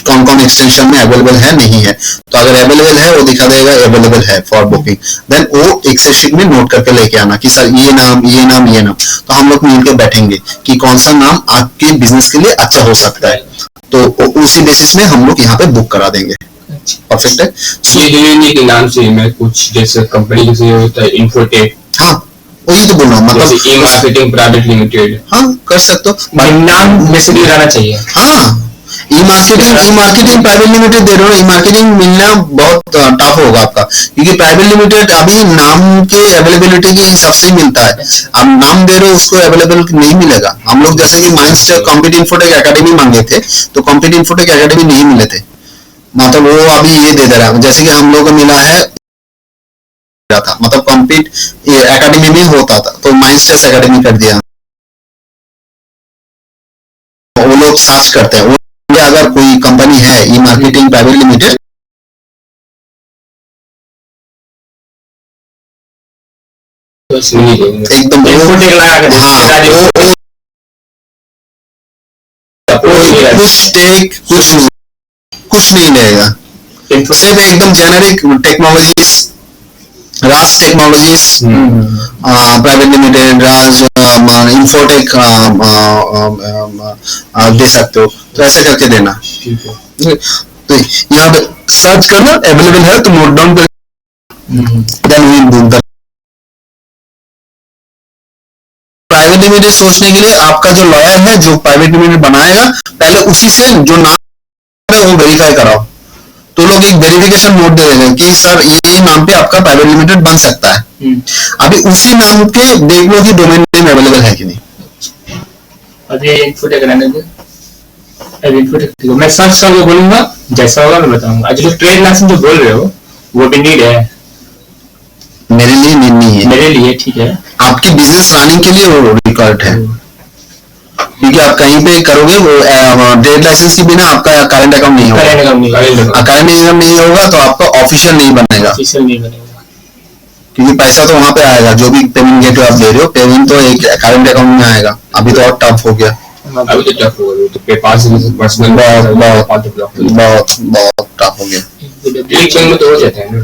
कौन कौन एक्सटेंशन में अवेलेबल है नहीं है। तो अगर अवेलेबल है वो दिखा देगा अवेलेबल है फॉर बुकिंग, देन वो एक्सेल शीट में नोट करके लेके आना कि सर ये नाम। तो हम लोग मिलकर बैठेंगे कि कौन सा नाम आपके बिजनेस के लिए अच्छा हो सकता है, तो उसी बेसिस में हम लोग यहाँ पे बुक करा देंगे। परफेक्ट है। ये के नाम से मैं कुछ जैसे कंपनी जैसे होता है इन्फोटेक, हाँ वही तो बोल रहा हूँ, मतलब ई मार्केटिंग प्राइवेट लिमिटेड, हाँ कर सकते हो, नाम बेसिकली रहना चाहिए। हाँ, ई मार्केटिंग प्राइवेट लिमिटेड दे रहे हो, ई मार्केटिंग मिलना बहुत टफ होगा आपका, क्योंकि प्राइवेट लिमिटेड अभी नाम के अवेलेबिलिटी के हिसाब से ही मिलता है। आप नाम दे रहे हो उसको अवेलेबल नहीं मिलेगा। हम लोग जैसे कि माइंड्स कॉम्पिट इन्फोटेक एकेडमी मांगे थे, तो कॉम्पिट इन्फोटेक एकेडमी नहीं मिले थे, मतलब वो अभी ये दे रहा है, जैसे कि हम लोग को मिला है था, मतलब कॉम्पिट एकेडमी में होता था तो माइंडस्टेस एकेडमी कर दिया। वो लोग सर्च करते हैं, अगर कोई कंपनी है ई मार्केटिंग प्राइवेट लिमिटेड, एकदम कुछ नहीं रहेगा, सिर्फ एकदम जेनेरिक टेक्नोलॉजीज, राज टेक्नोलॉजीज प्राइवेट लिमिटेड, राज इन्फोटेक दे सकते हो, तो ऐसे करके देना। तो यहाँ पे सर्च करना, अवेलेबल है तो नोट डाउन कर, then we book the. Private limited सोचने के लिए आपका जो लॉयर है जो प्राइवेट लिमिटेड बनाएगा, पहले उसी से जो नाम है वो वेरीफाई कराओ, तो लोग एक वेरिफिकेशन नोट दे देंगे कि सर ये नाम पे आपका प्राइवेट लिमिटेड बन सकता है। अभी उसी नाम के देख लो कि डोमेन नेम अवेलेबल है कि नहीं। अभी इन्फोटेक रहने दो, अभी इन्फोटेक मैं सर्च करके बोलूंगा, जैसा होगा मैं बताऊंगा। जो ट्रेड लाइसेंस जो बोल रहे हो वो भी नीड है, मेरे लिए नहीं है, मेरे लिए ठीक है, आपकी बिजनेस रनिंग के लिए वो रिक्वायर्ड है, क्योंकि आप कहीं पे करोगे वो ट्रेड लाइसेंस के बिना आपका करंट अकाउंट नहीं होगा, करंट इनकम नहीं होगा तो आपका ऑफिशियल नहीं बनेगा, क्योंकि पैसा तो वहां पे आएगा, जो भी पेमेंट गेटवे आप दे रहे हो, पेमेंट तो एक करंट अकाउंट में आएगा। अभी तो और टफ हो गया, अभी तो टफ हो गया, तो पेपाल से पर्सनल बहुत टफ हो गया। क्लिक बैंक में तो हो जाता है ना,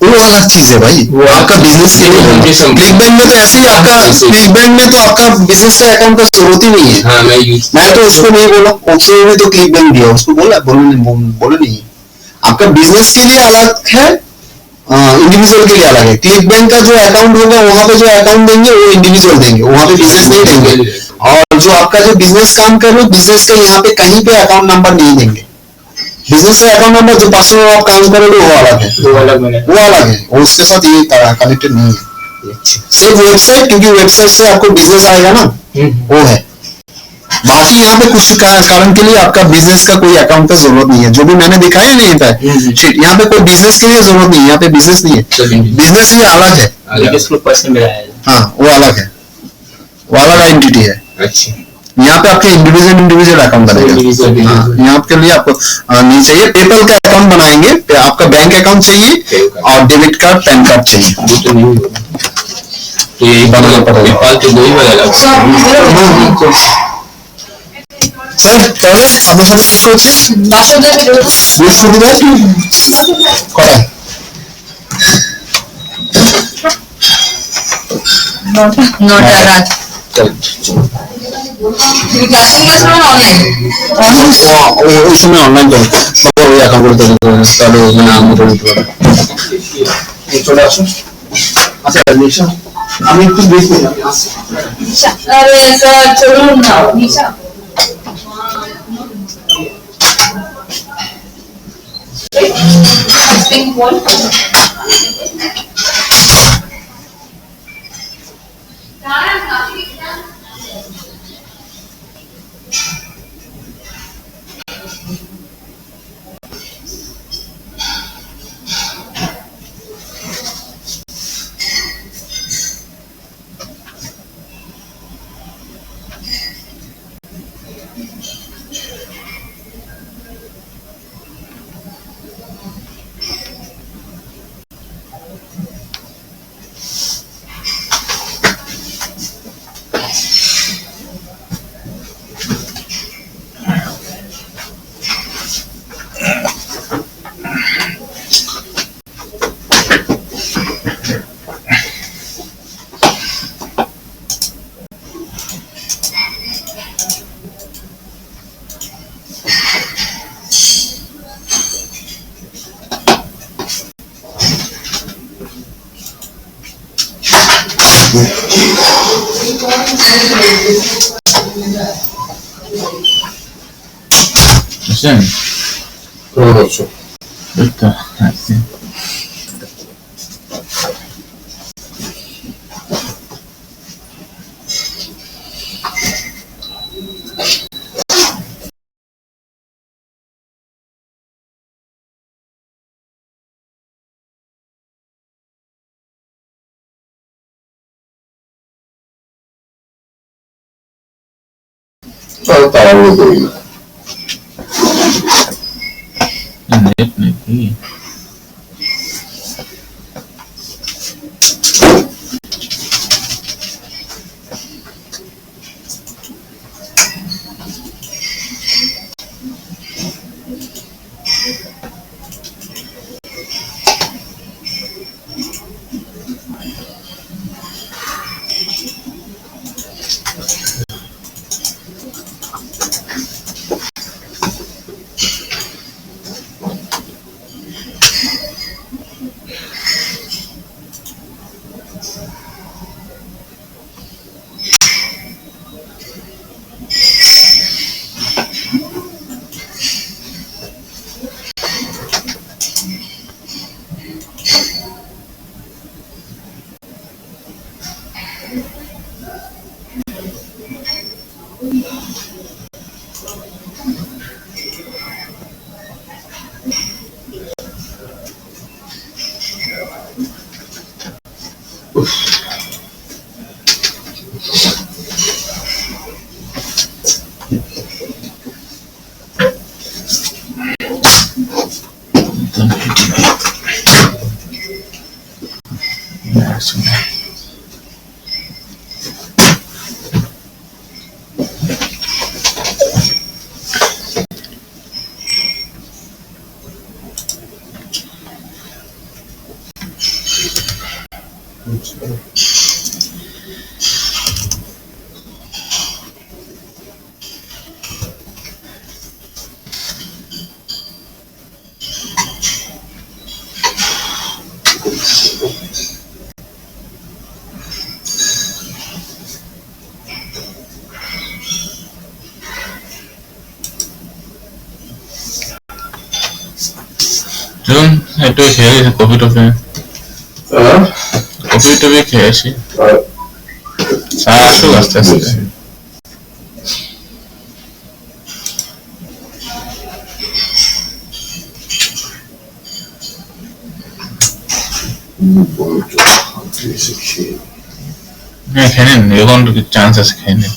वो अलग चीज है भाई, वो आपका बिजनेस के लिए। क्लिक बैंक में तो ऐसे ही आपका, क्लिक बैंक में तो आपका बिजनेस का अकाउंट का जरूरत ही नहीं है। हाँ, मैं तो उसको नहीं बोला, उसको भी तो क्लिक बैंक दिया, उसको बोला बोलो नहीं, आपका बिजनेस के लिए अलग है, इंडिविजुअल के लिए अलग है। क्लिक बैंक का जो अकाउंट होगा वहां पे जो अकाउंट देंगे वो इंडिविजुअल देंगे, वहां पे बिजनेस नहीं देंगे। और जो आपका जो बिजनेस काम कर रहे हो, बिजनेस के यहाँ पे कहीं पे अकाउंट नंबर नहीं देंगे। बिजनेस का अकाउंट नंबर जो पर्सनल आप काम करोगे वो अलग है, वो अलग है, और उसके साथ ये कनेक्टेड नहीं है। सिर्फ वेबसाइट, क्योंकि वेबसाइट से आपको बिजनेस आएगा ना, वो है। बाकी यहाँ पे कुछ कारण के लिए आपका बिजनेस का कोई अकाउंट का जरूरत नहीं है, जो भी मैंने दिखाया नहीं था शीट, यहाँ पे कोई बिजनेस के लिए जरूरत नहीं है, यहाँ पे बिजनेस नहीं है, बिजनेस ये अलग है। हाँ वो अलग है, वो अलग आइडेंटिटी है। अच्छा, यहाँ पे आपके इंडिविजुअल अकाउंट बनेगा। यहाँ के लिए आपको नहीं चाहिए पेपल का अकाउंट बनाएंगे, आपका बैंक अकाउंट चाहिए और डेबिट कार्ड पैन कार्ड चाहिए, तो ये बनाना पड़ेगा। पेपाल के 2 ही बनेगा। স্যার তাহলে আপনার সাথে শেষ করছি বৃহস্পতিবার কটা 9টা রাত। তুমি ক্লাসে গেছো না অনলাইন? ওই সময় অনলাইন করো, সবাই ওই অ্যাকাউন্ট করে তৈরি করে, তাহলে ওখানে আমাদের দিতে পারবে। চলে আসুন। আচ্ছা নিশা, আমি একটু ব্রেক নিলাম। আরে স্যার চলুন না নিশা। Sen? Proszę. To, assim. Só tá o doido. Aqui. চলুন একটু খেয়ে কফি টফি খেয়ে আসি স্যার আসুক আস্তে আস্তে হ্যাঁ খেয়ে নিন এখন চান্স আছে খেয়ে নিন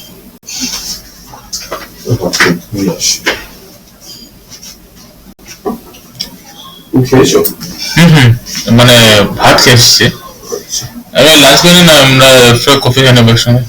মানে ভাত খেয়ে এসছি আমি লাঞ্চ করি না আমরা কফি খাই নেবো একসঙ্গে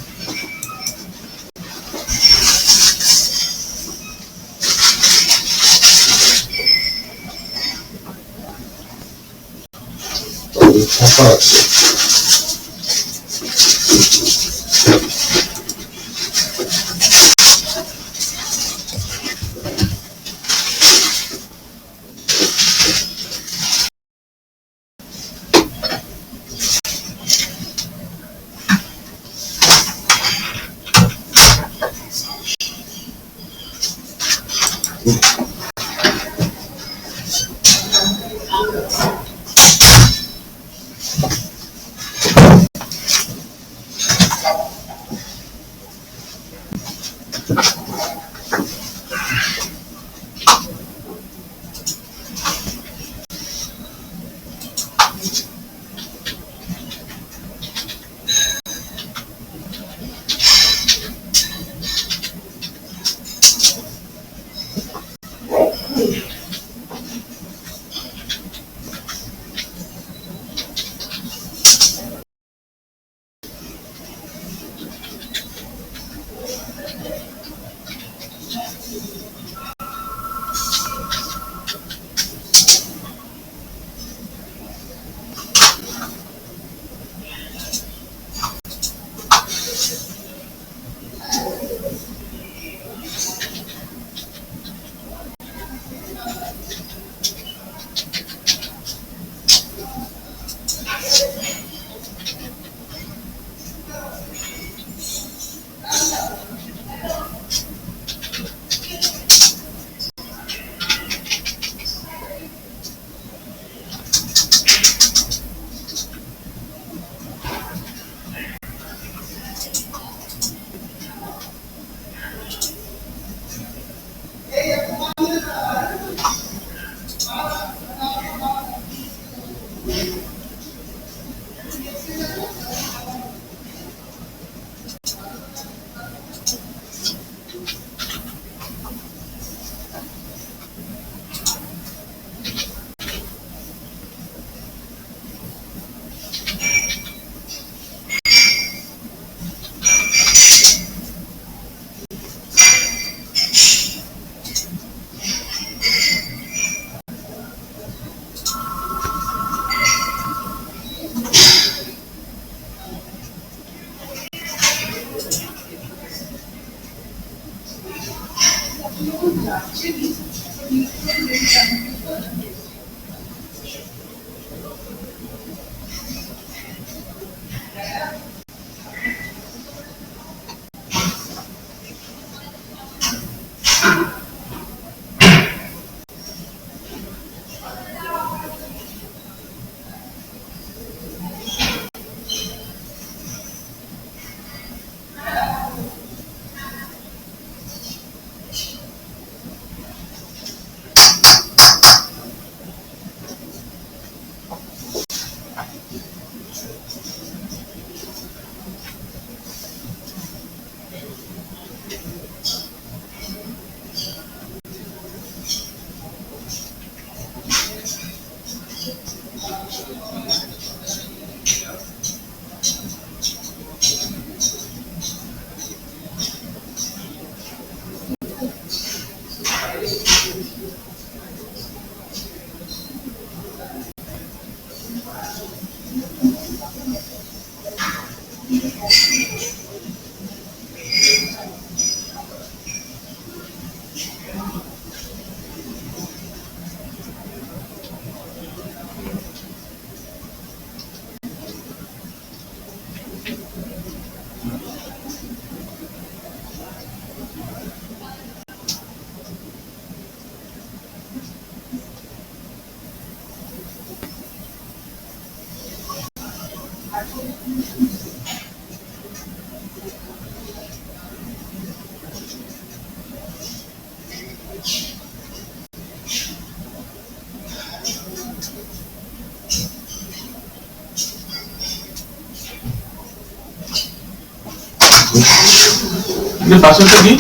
যে পাসওয়ার্ডটা কি?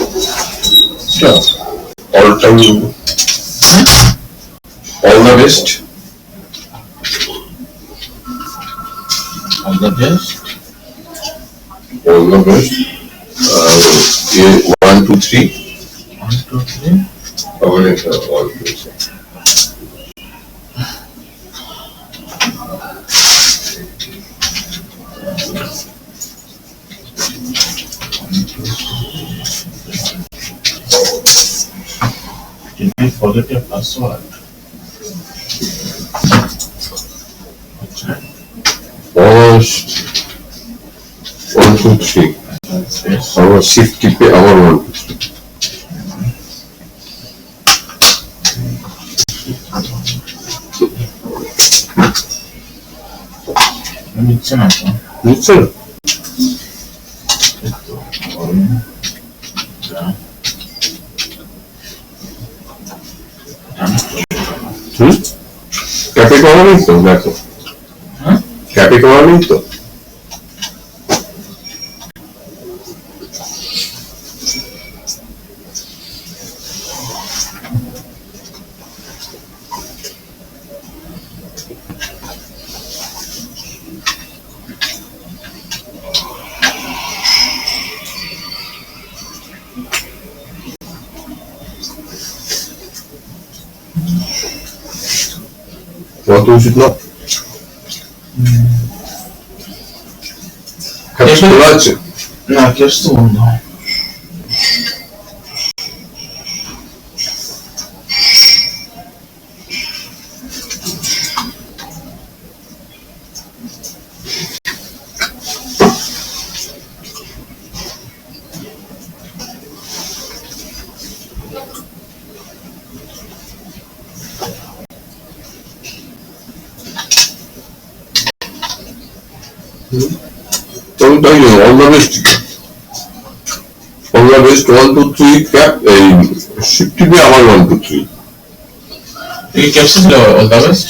All time, all the best. All the best. All the best. 1, 2, 3. 1, 2, 3. All 2, 3. Did I forget your password? First, 1, 2, 3. Yes. Our shift keep our 1, 2, 3. নিচ্ছে না তো। বুঝছেন? ক্যাপে করা নেই তো দেখো, ক্যাপে করা নেই তো। কত উচিত না? খোলা আছে না, কেস তো বন্ধ। তবে তাই all the best, all the best. 1, 2, 3 cap, এই শিফট টিপে আবার 1, 2, 3। এই ক্যাপসে ছিল অল দ্য বেস্ট।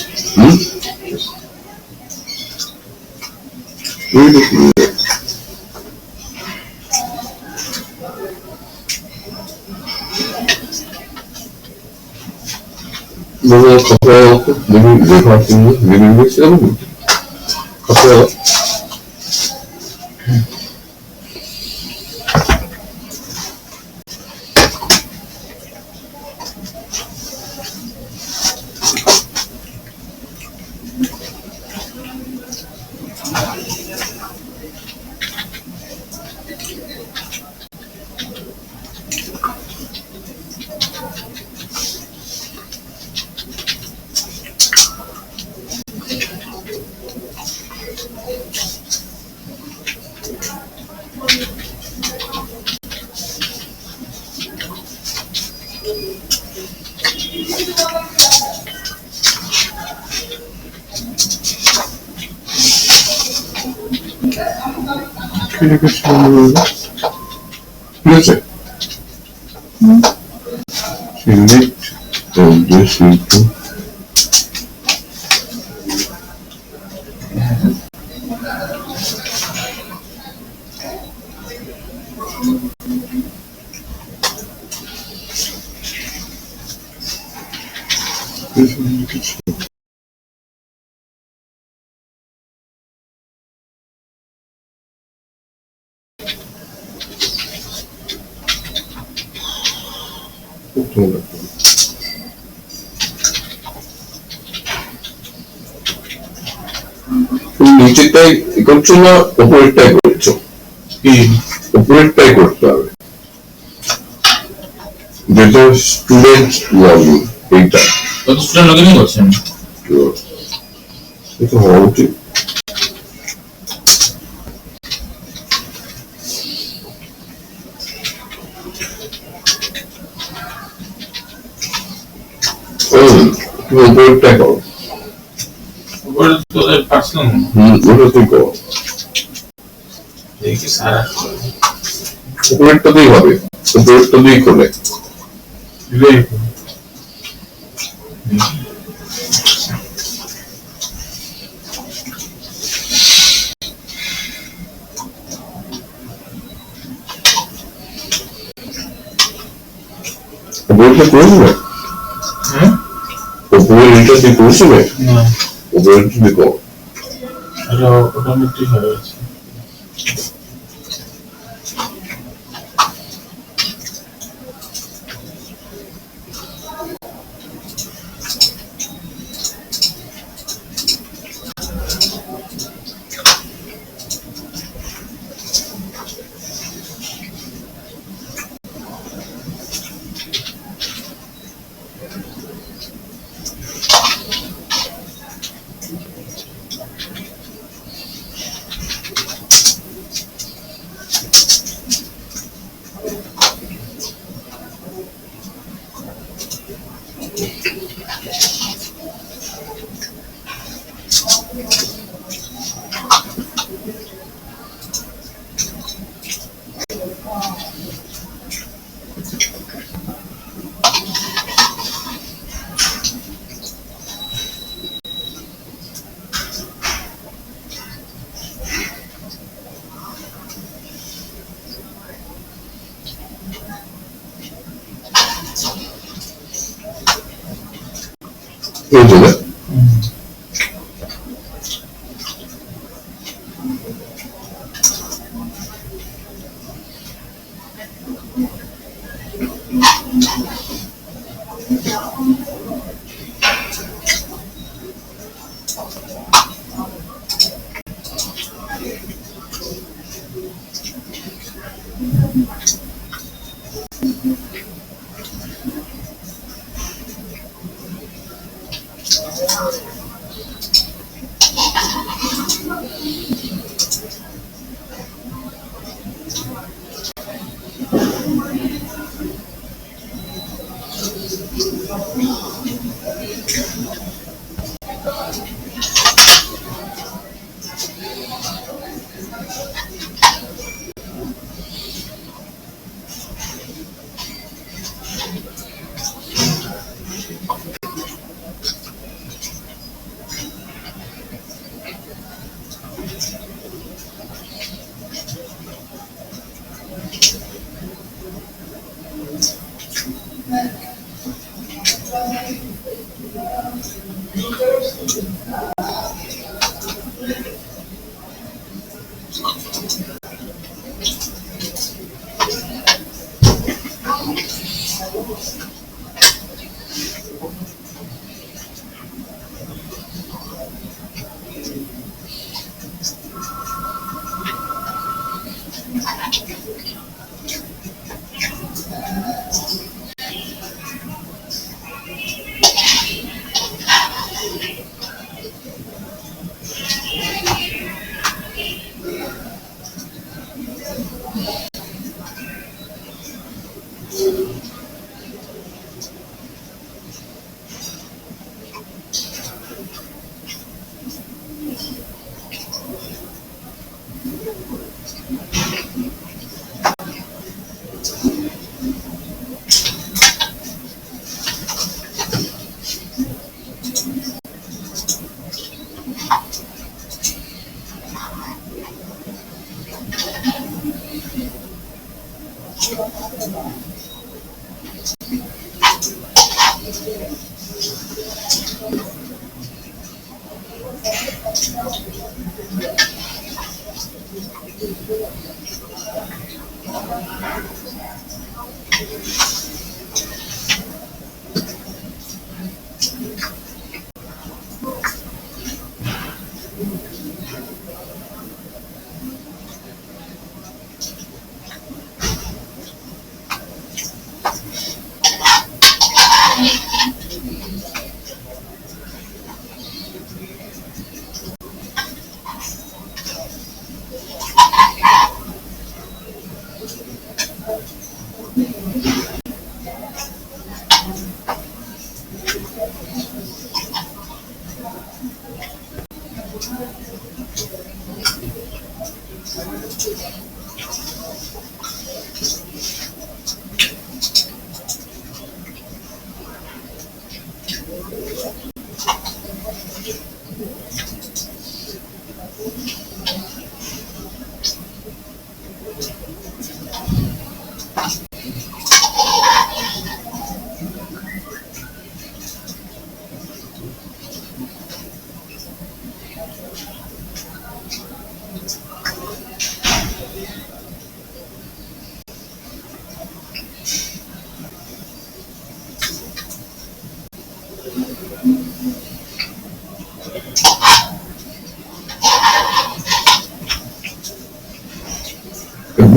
ঠিক আছে, select this into নিচেরটাই করছো না উপরেরটাই করছো? উপরেরটাই করতে হবে, যেটা স্টুডেন্ট লগইন। এইটা স্টুডেন্ট লগইন করছেন, এটা হওয়া উচিত। উপরেরটাই করো, পার্সোনাল ওটাতেই করো, দেখি সারা উপরেরটাতেই হবে, উপরেরটাতেই খোলে। 오버헤드 보여주네. 응? 오버헤드 보여주네. না 오버헤드 이거. এটা অটোমেটিক হয়ে গেছে 보여주네.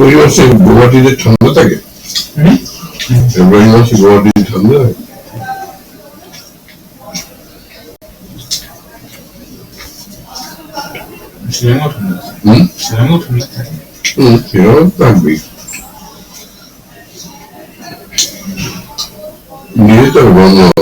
ফেব্রুয়ারি মাসে গুয়াহাটিতে ঠান্ডা থাকে? ফেব্রুয়ারি মাসে গুয়াহাটিতে ঠান্ডা থাকে? সেরকম থাকবেই, নিজে তো বন্ধ হবে।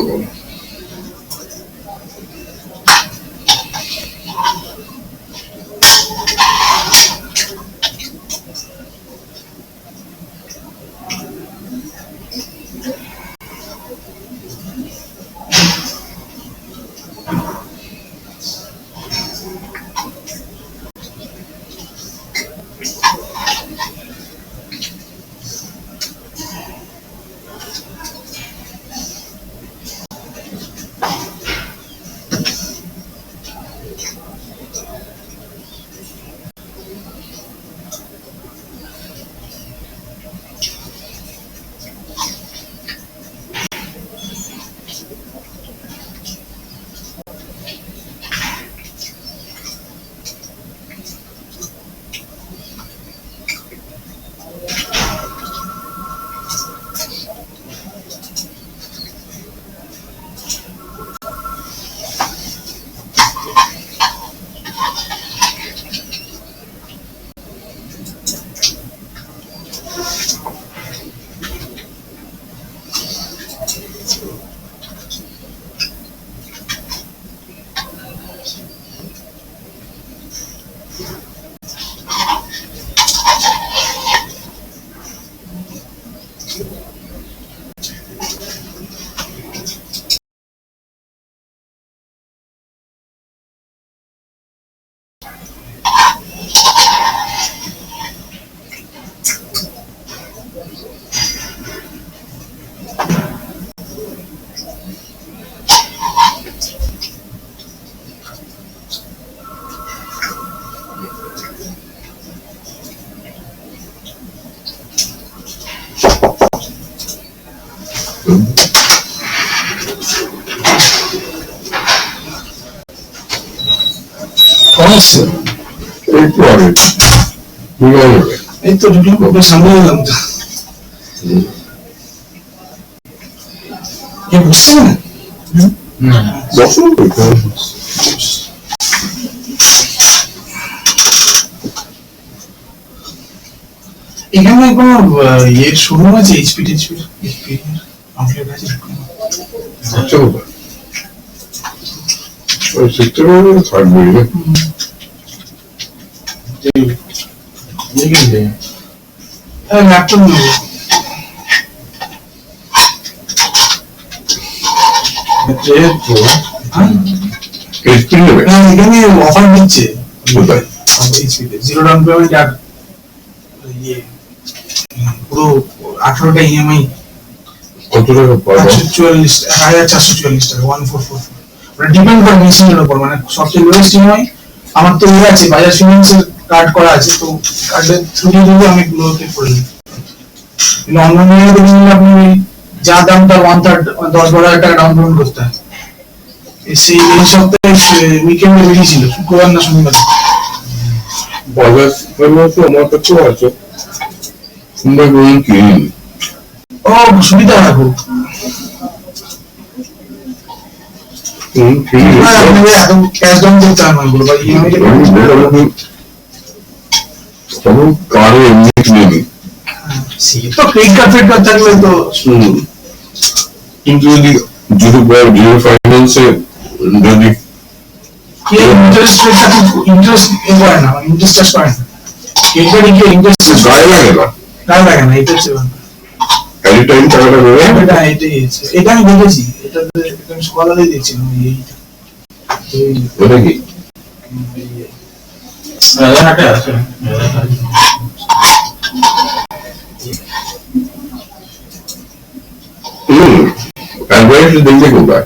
একটু আগে এই তো ঢুকলাম, ওকে সামনে এলাম তো। বুঝছে না বসুন। এখানে কোনো ইয়ের শোরুম আছে? এইচপি টিচপি আউটলেট আছে? আচ্ছা বাবা, ওই সেক্টরে থাকবে না। ল্যাপটপ নেবো। এইচপি নেবে? এখানে অফার দিচ্ছে কোথায়? এইচপিতে 0 ডাউন পেমেন্ট আর ইয়ে পুরো 18টা ইএমআই কত টাকা পড়বে? 1444 টাকা 1444। মানে ডিপেন্ড করে মেশিনের উপর, মানে সবচেয়ে লোয়েস্ট ইএমআই আমার তো ইয়ে আছে, বাজাজ ফিনান্সের কার্ড করা আছে, তো কার্ডের থ্রু দিয়ে আমি গুলোকে করে নিই। কিন্তু অনলাইনে দেখুন আপনি যা দাম তার 1/3 10-12 টাকা ডাউন পেমেন্ট করতে হয়। এই সপ্তাহে উইকেন্ডে বেরিয়েছিল, শুক্রবার না শনিবার। বাজাজ ফাইন্যান্সে আমার কাছেও আছে, তোমরা কোন কিনি? ও সুবিধা হয় খুব। আপনাদের এত ক্যাশ ডাউন করতে হয় না ওগুলো, বা ইএমআই কারে এমনি কিনে নি। তো ক্রেডিট কার্ড থাকলে তো। কিন্তু যদি জিরো ফাইন্যান্সে যদি ইন্টারেস্ট রেটটা খুব ইন্টারেস্ট করে না, ইন্টারেস্ট চার্জ করে না। ক্রেডিট কার্ডে গিয়ে ইন্টারেস্ট গায়ে লাগে না, গায়ে লাগে না, এটা হচ্ছে এনি টাইম টাকাটা দেবে। এটা আমি দেখেছি, এটা আমি সকালে দেখছিলাম এইটা। ওটা কি অ্যাডভাইস দেখতে কোথায়?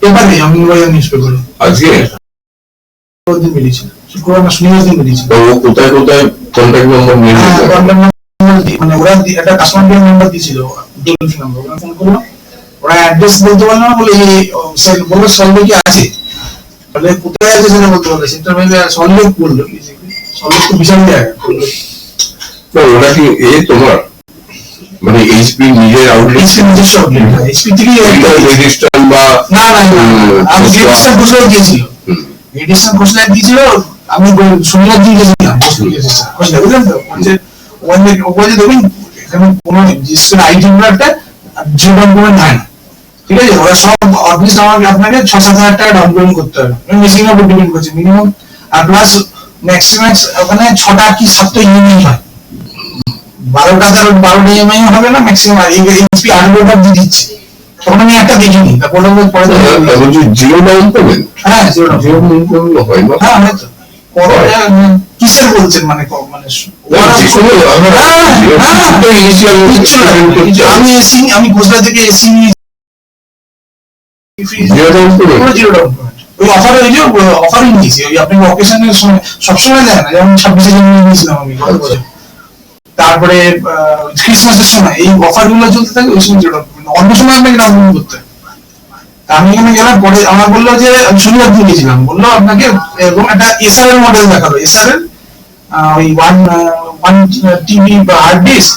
পেপারে, আমি নিউজ পেপারে আজকে দিন বেরিয়েছিল, শুক্রবার না শনিবার দিন বেরিয়েছিল। তো কোথায় কোথায় কন্ট্যাক্ট নম্বর নিয়ে নিতে হবে? মানে ওরা একটা কাস্টমার কেয়ার নাম্বার দিয়েছিল, টোল ফ্রি নাম্বার, ওরা ফোন করলো, ওরা অ্যাড্রেস বলতে পারলো না, বলে বললো সল্লেকে আছে, বলে কোথায় আছে সেটা বলতে পারলো, সেটা ভেবে সল্লেক বললো, সল্লেক তো বিশাল জায়গা, তো ওটা কি তোমার মানে এইচপি নিজের আউটলেট এইচপি নিজস্ব আউটলেট, এইচপি থেকে রেজিস্টার বা না আমি রেজিস্টার ঘোষণা দিয়েছিল, রেজিস্টার ঘোষণা দিয়েছিল, আমি শনিবার দিন গেছিলাম ঘোষণা, বুঝলেন তো, বলছে ওখানে দেখুন এখানে কোনো রেজিস্টার আইডি একটা জিও ডাউন পেমেন্ট হয় না, ঠিক আছে, ওরা সব অফিস আমাকে আপনাকে 6-7 হাজার টাকা ডাউন পেমেন্ট করতে হবে, মেশিন এর উপর ডিপেন্ড করছে মিনিমাম, আর প্লাস ম্যাক্সিমাম ওখানে 6টা কি 7টা ইউনিট হয়, 12টা ইএমআই হবে না ম্যাক্সিমাম, আর এইচপি 8টা দিয়ে দিচ্ছে, তখন আমি একটা দেখিনি, তারপরে পরে জিও ডাউন পেমেন্ট, হ্যাঁ Jio down Jio down payment হয় না, হ্যাঁ হয় তো, কিসের বলছেন মানে আমি গুজরাট থেকে এসি ওই অফার ওই যে অফারই নিয়েছি, ওই আপনি অকেশনের সময় সবসময় দেয় না, যেমন 26 জানুয়ারি নিয়েছিলাম আমি গত বছর, তারপরে ক্রিসমাসের সময় এই অফার গুলো চলতে থাকে, ওই সময় অন্য সময় আপনাকে ডাউনলোড করতে হয়। আমি এখানে গেলাম, পরে আমার বললো যে আমি শনিবার দিন গেছিলাম, বললো আপনাকে এরকম একটা এসআর এর মডেল দেখালো, এসআর এর ওই 1 টিবি বা হার্ড ডিস্ক,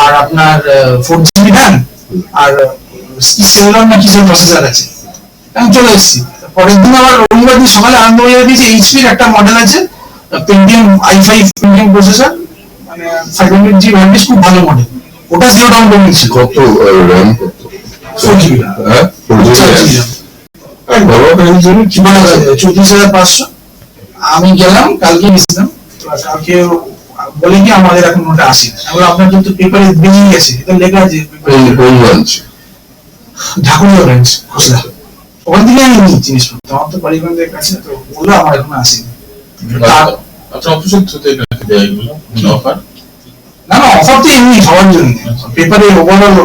আর আপনার 4GB র্যাম, আর সেলুলার না কিসের প্রসেসর আছে, আমি চলে এসেছি। পরের দিন আবার রবিবার দিন সকালে আনন্দবাজারে দিয়েছে এইচপির একটা মডেল আছে, পেন্টিয়াম i5 পেন্টিয়াম প্রসেসর, মানে 500GB হার্ড ডিস্ক, খুব ভালো মডেল, ওটা জিরো ডাউন পেমেন্ট ছিল। কত র্যাম, 4GB হ্যাঁ 4GB আর বড় কাজের জন্য 34,500। আমি গেলাম কালকে গেছিলাম, কালকে বলে কি আমাদের এখন ওটা আসে, এখন আপনার কিন্তু পেপারে বেরিয়ে গেছে, এটা লেখা আছে কোন ব্রাঞ্চ, ঢাকুরিয়া ব্রাঞ্চ খোসলা, ওখান থেকে আমি নিই জিনিসপত্র, আমার তো পরিবহনের কাছে, তো ওগুলো আমার এখন আসেনি। আপনার অফিসের থ্রুতে দেয় এগুলো অফার? না অফার তো এমনি সবার জন্য, পেপারে ওভারঅল